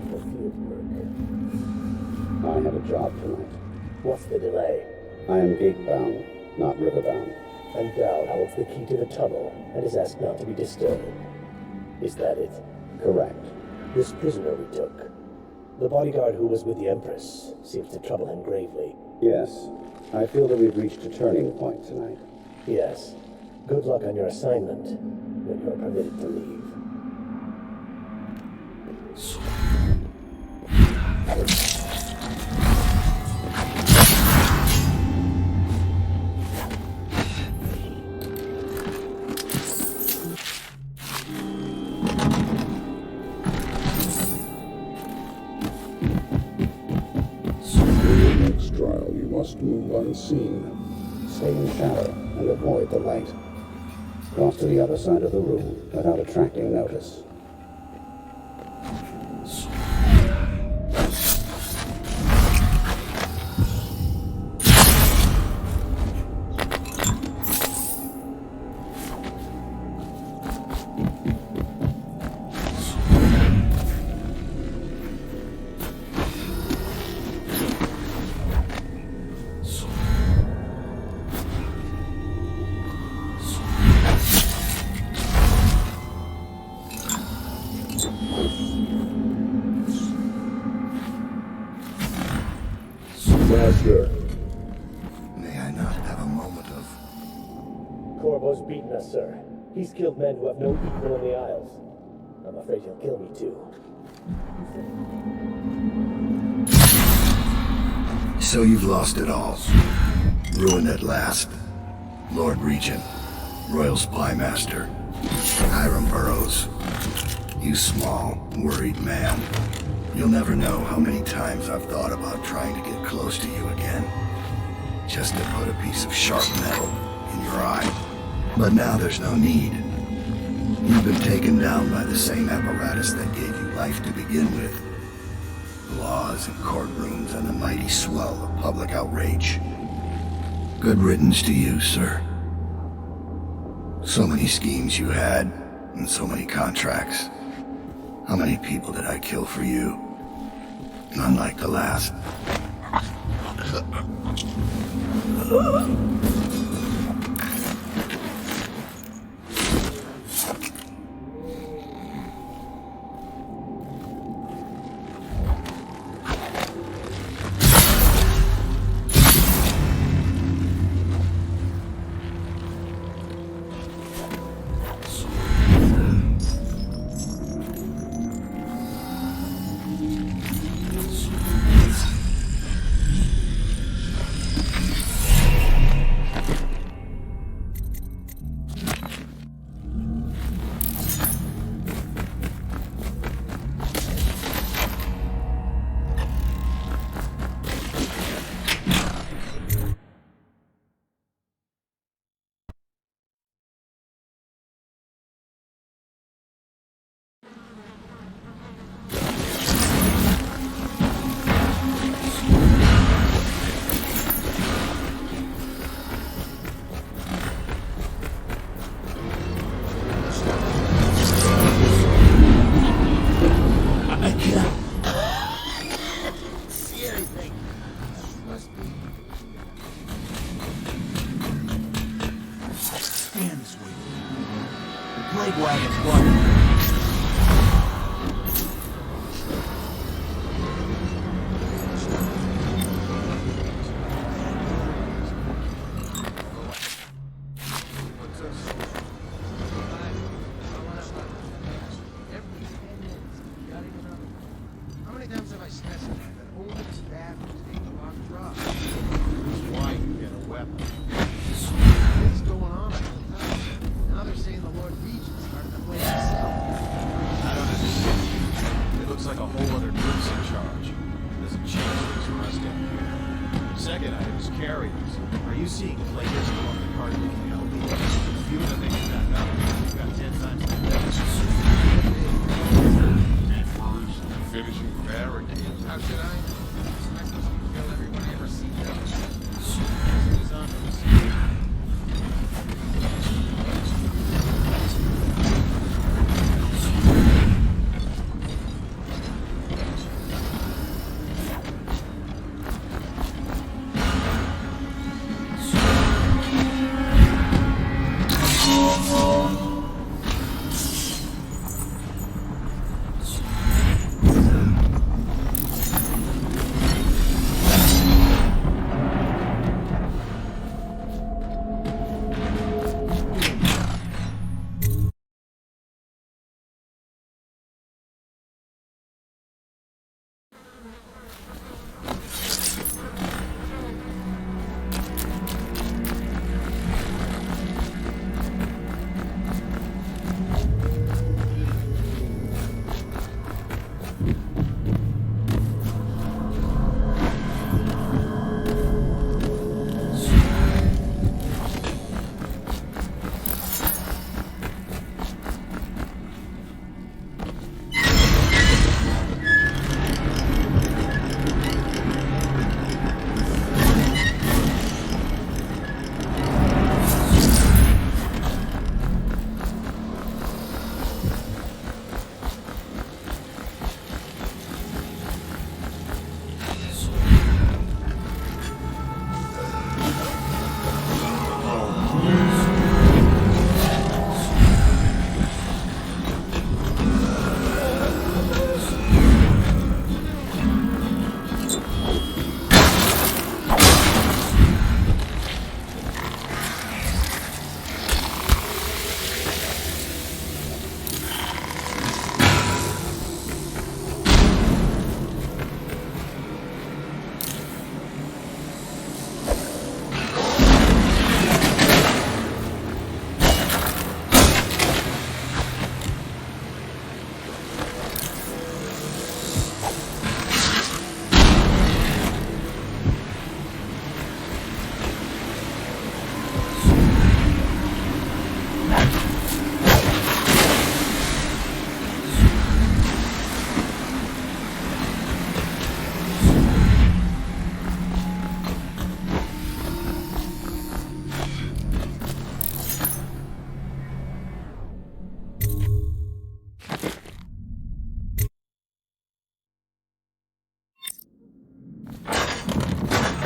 for field work. I have a job tonight. What's the delay? I am gate-bound, not river-bound. And Dowd holds the key to the tunnel and is asked not to be disturbed. Is that it? Correct. This prisoner we took, the bodyguard who was with the Empress, seems to trouble him gravely. Yes. I feel that we've reached a turning point tonight. Yes. Good luck on your assignment when you're permitted to leave. Trial, you must move unseen. Stay in shadow and avoid the light. Cross to the other side of the room without attracting notice. May I not have a moment of... Corvo's beaten us, sir. He's killed men who have no equal in the Isles. I'm afraid he'll kill me too. So you've lost it all. Ruined at last. Lord Regent, Royal Spy Master, Hiram Burroughs. You small, worried man. You'll never know how many times I've thought about trying to get close to you again. Just to put a piece of sharp metal in your eye. But now there's no need. You've been taken down by the same apparatus that gave you life to begin with. Laws and courtrooms and the mighty swell of public outrage. Good riddance to you, sir. So many schemes you had, and so many contracts. How many people did I kill for you? None like the last.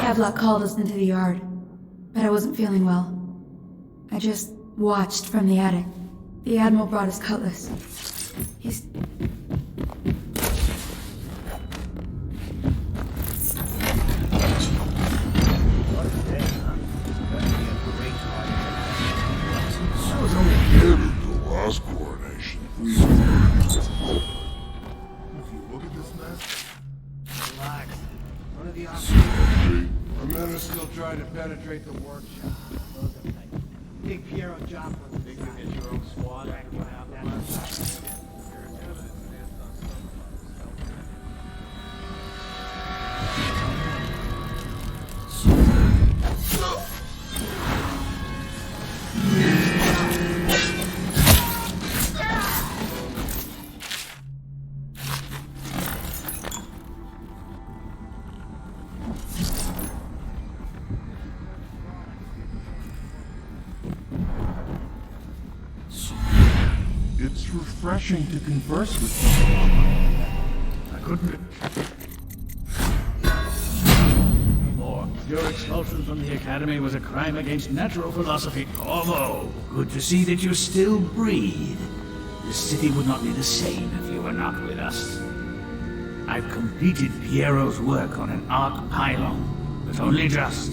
Havelock called us into the yard, but I wasn't feeling well. I just watched from the attic. The Admiral brought his cutlass. He's... Last coronation. If you look at this mess. Relax. One of the Our men are still trying to penetrate the workshop. Big Piero job. Think you get your own squad? It's refreshing to converse with someone. I couldn't... More. Your expulsion from the Academy was a crime against natural philosophy. Corvo, good to see that you still breathe. The city would not be the same if you were not with us. I've completed Piero's work on an arc pylon, but only just.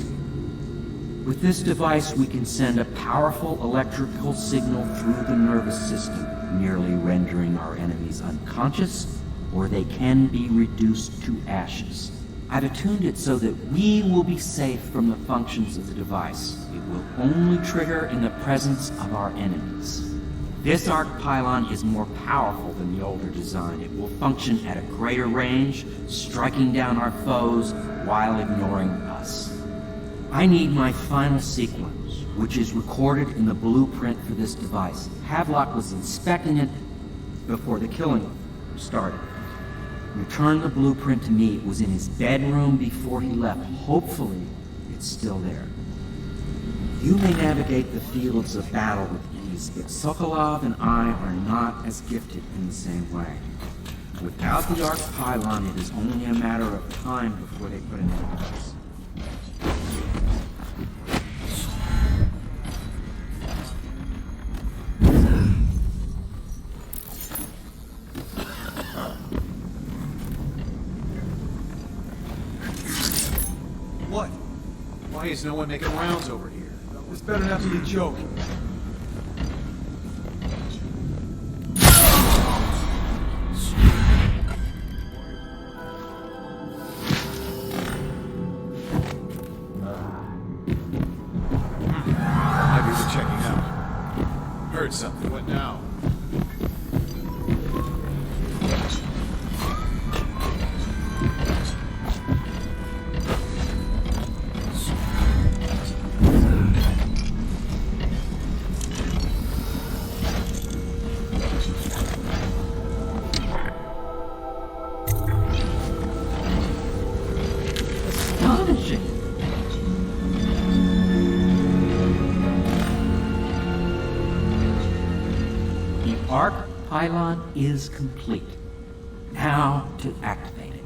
With this device, we can send a powerful electrical signal through the nervous system, nearly rendering our enemies unconscious, or they can be reduced to ashes. I've attuned it so that we will be safe from the functions of the device. It will only trigger in the presence of our enemies. This arc pylon is more powerful than the older design. It will function at a greater range, striking down our foes while ignoring us. I need my final sequence, which is recorded in the blueprint for this device. Havelock was inspecting it before the killing started. Return the blueprint to me. It was in his bedroom before he left. Hopefully, it's still there. You may navigate the fields of battle with ease, but Sokolov and I are not as gifted in the same way. Without the arc pylon, it is only a matter of time before they put an end to us. What? Why is no one making rounds over here? This better not be a joke. Might be for checking out. Heard something. What now? Arc pylon is complete. Now to activate it.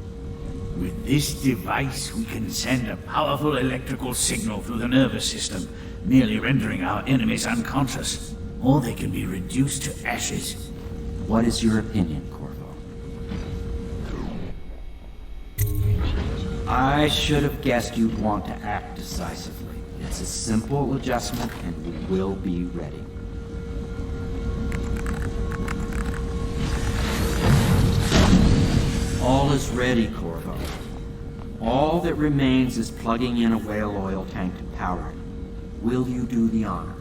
With this device, we can send a powerful electrical signal through the nervous system, nearly rendering our enemies unconscious, or they can be reduced to ashes. What is your opinion, Corvo? I should have guessed you'd want to act decisively. It's a simple adjustment, and we will be ready. All is ready, Corvo. All that remains is plugging in a whale oil tank to power it. Will you do the honor?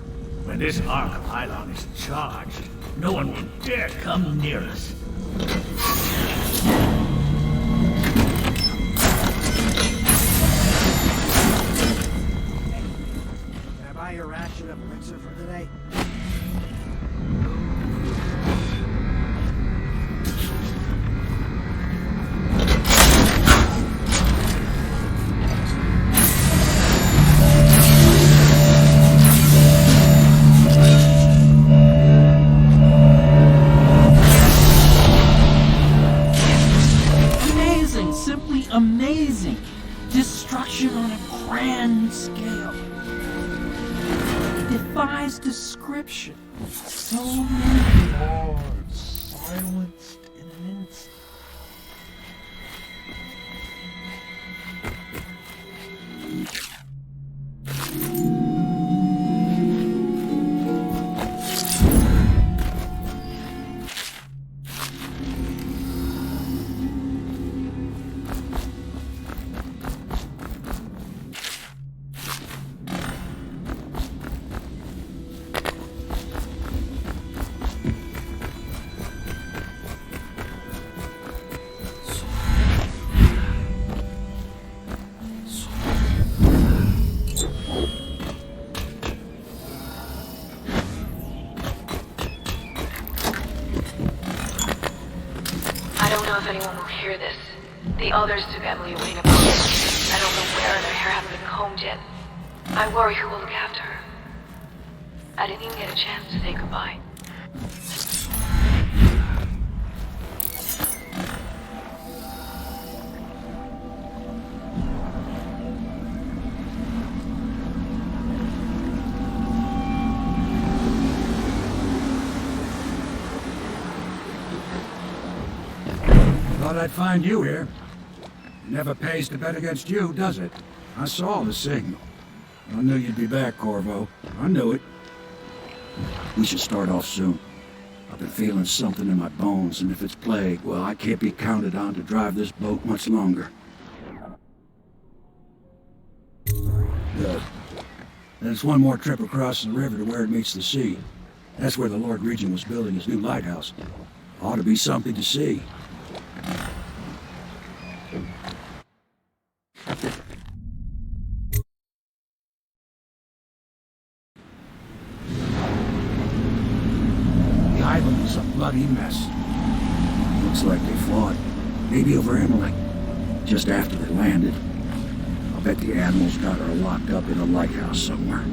When this arc pylon is charged, no one will dare come near us. Can I buy your ration of elixir for today? Destruction on a grand scale. It defies description. So many lives silenced in an instant. If anyone will hear this. The others took Emily away in a boat. I don't know where, and her hair hasn't been combed yet. I worry who will look after her. I didn't even get a chance to say goodbye. Thought I'd find you here. Never pays to bet against you, does it? I saw the signal. I knew you'd be back, Corvo. I knew it. We should start off soon. I've been feeling something in my bones, and if it's plague, well, I can't be counted on to drive this boat much longer. Good. There's one more trip across the river to where it meets the sea. That's where the Lord Regent was building his new lighthouse. Ought to be something to see. The island was a bloody mess. Looks like they fought. Maybe over Emily. Just after they landed. I'll bet the animals got her locked up in a lighthouse somewhere.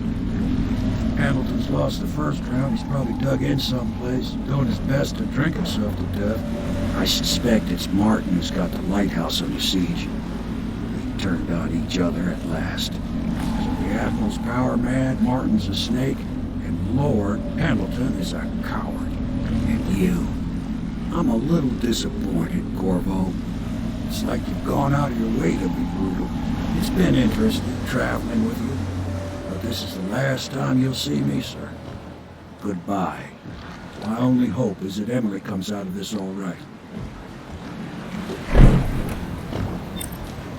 Hamilton's lost the first round. He's probably dug in someplace, doing his best to drink himself to death. I suspect it's Martin who's got the lighthouse under siege. They turned on each other at last. So the Admiral's power mad, Martin's a snake, and Lord Hamilton is a coward. And you, I'm a little disappointed, Corvo. It's like you've gone out of your way to be brutal. It's been interesting traveling with you, but this is the last time you'll see me, sir. Goodbye. My only hope is that Emily comes out of this all right.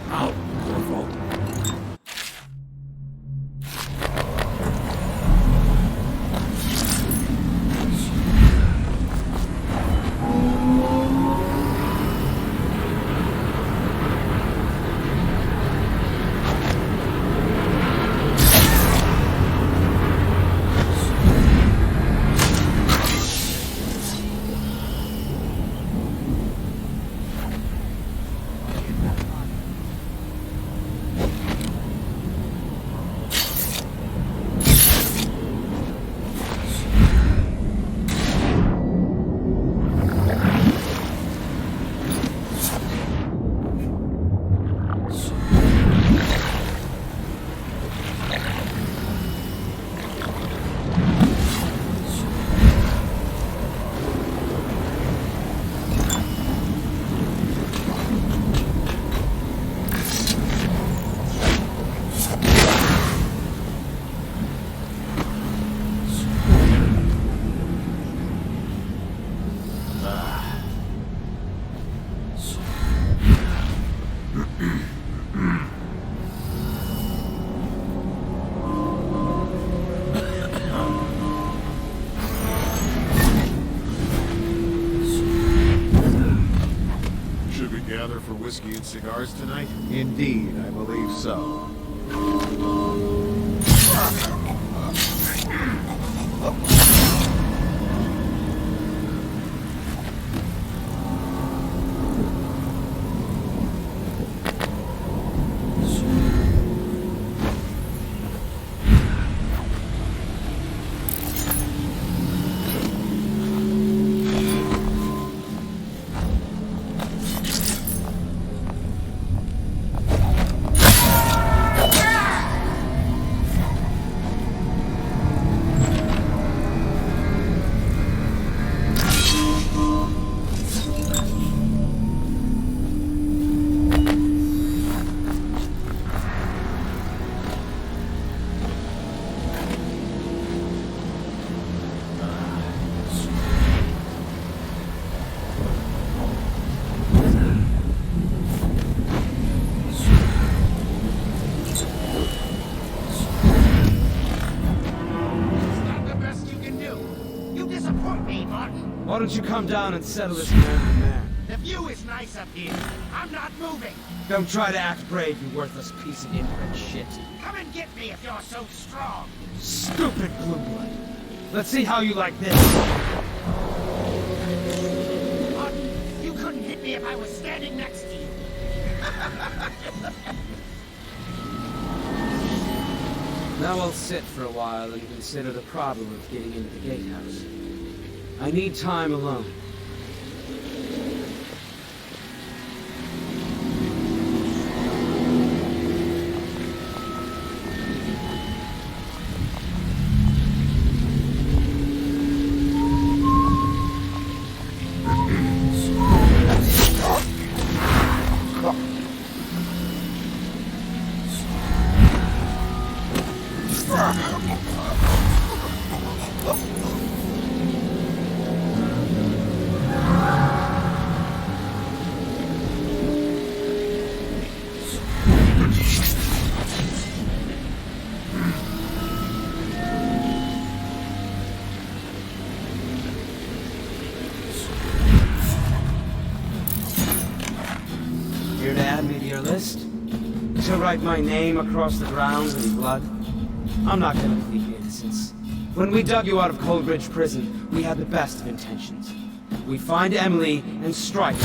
Out, Corvo. For whiskey and cigars tonight? Indeed, I believe so. Why don't you come down and settle this man to man? The view is nice up here. I'm not moving. Don't try to act brave, you worthless piece of inbred shit. Come and get me if you're so strong. Stupid blue blood. Let's see how you like this. What? You couldn't hit me if I was standing next to you. Now I'll sit for a while and consider the problem of getting into the gatehouse. I need time alone. Here to add me to your list? To write my name across the ground in blood? I'm not gonna plead your innocence. When we dug you out of Coldridge Prison, we had the best of intentions. We'd find Emily and strike.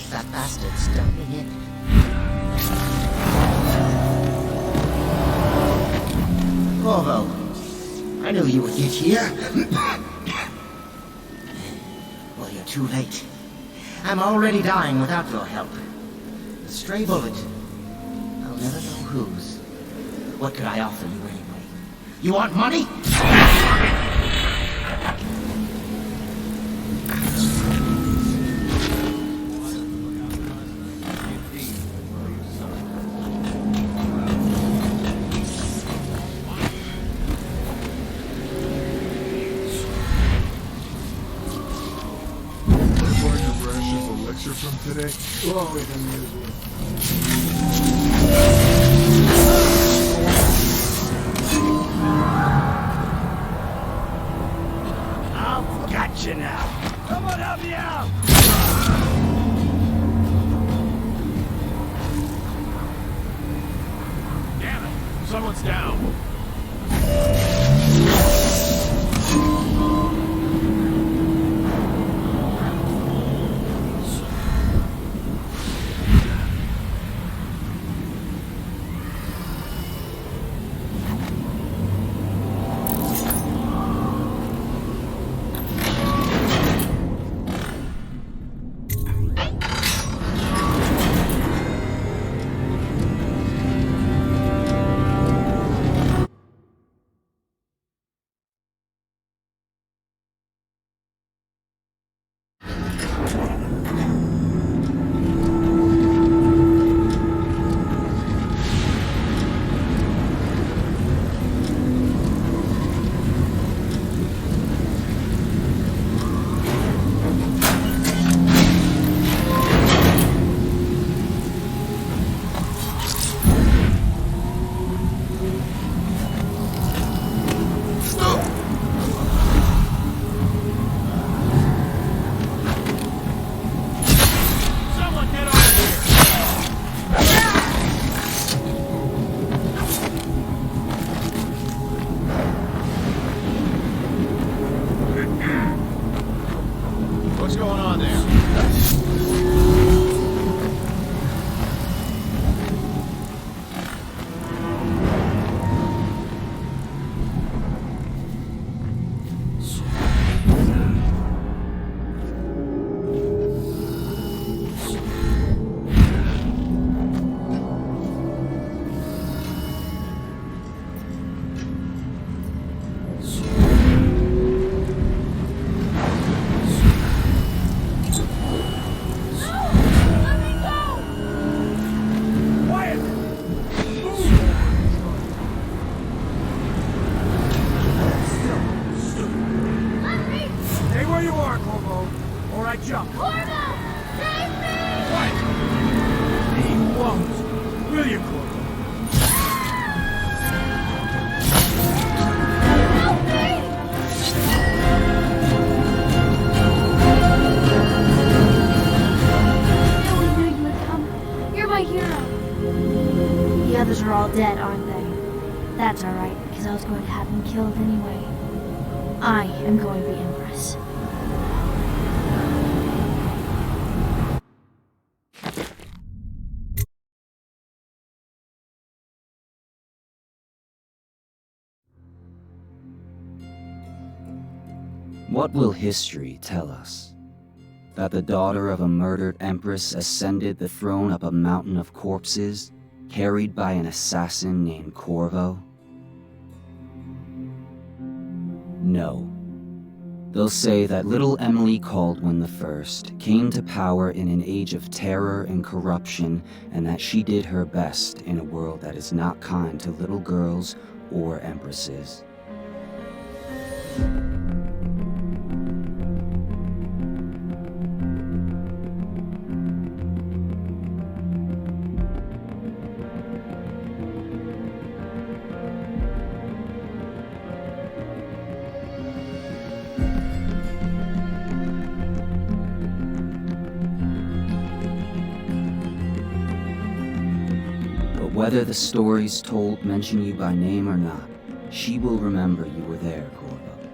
That bastard's dumping it. Corvo, I knew you would get here. Well, you're too late. I'm already dying without your help. A stray bullet. I'll never know whose. What could I offer you anyway? You want money? From today? Always amusing. I've got you now. Someone help me out! Damn it! Someone's down. dead, aren't they? That's alright, because I was going to have them killed anyway. I am going to be Empress. What will history tell us? That the daughter of a murdered empress ascended the throne up a mountain of corpses, carried by an assassin named Corvo? No. They'll say that little Emily Kaldwin I came to power in an age of terror and corruption, and that she did her best in a world that is not kind to little girls or empresses. Whether the stories told mention you by name or not, she will remember you were there, Corvo.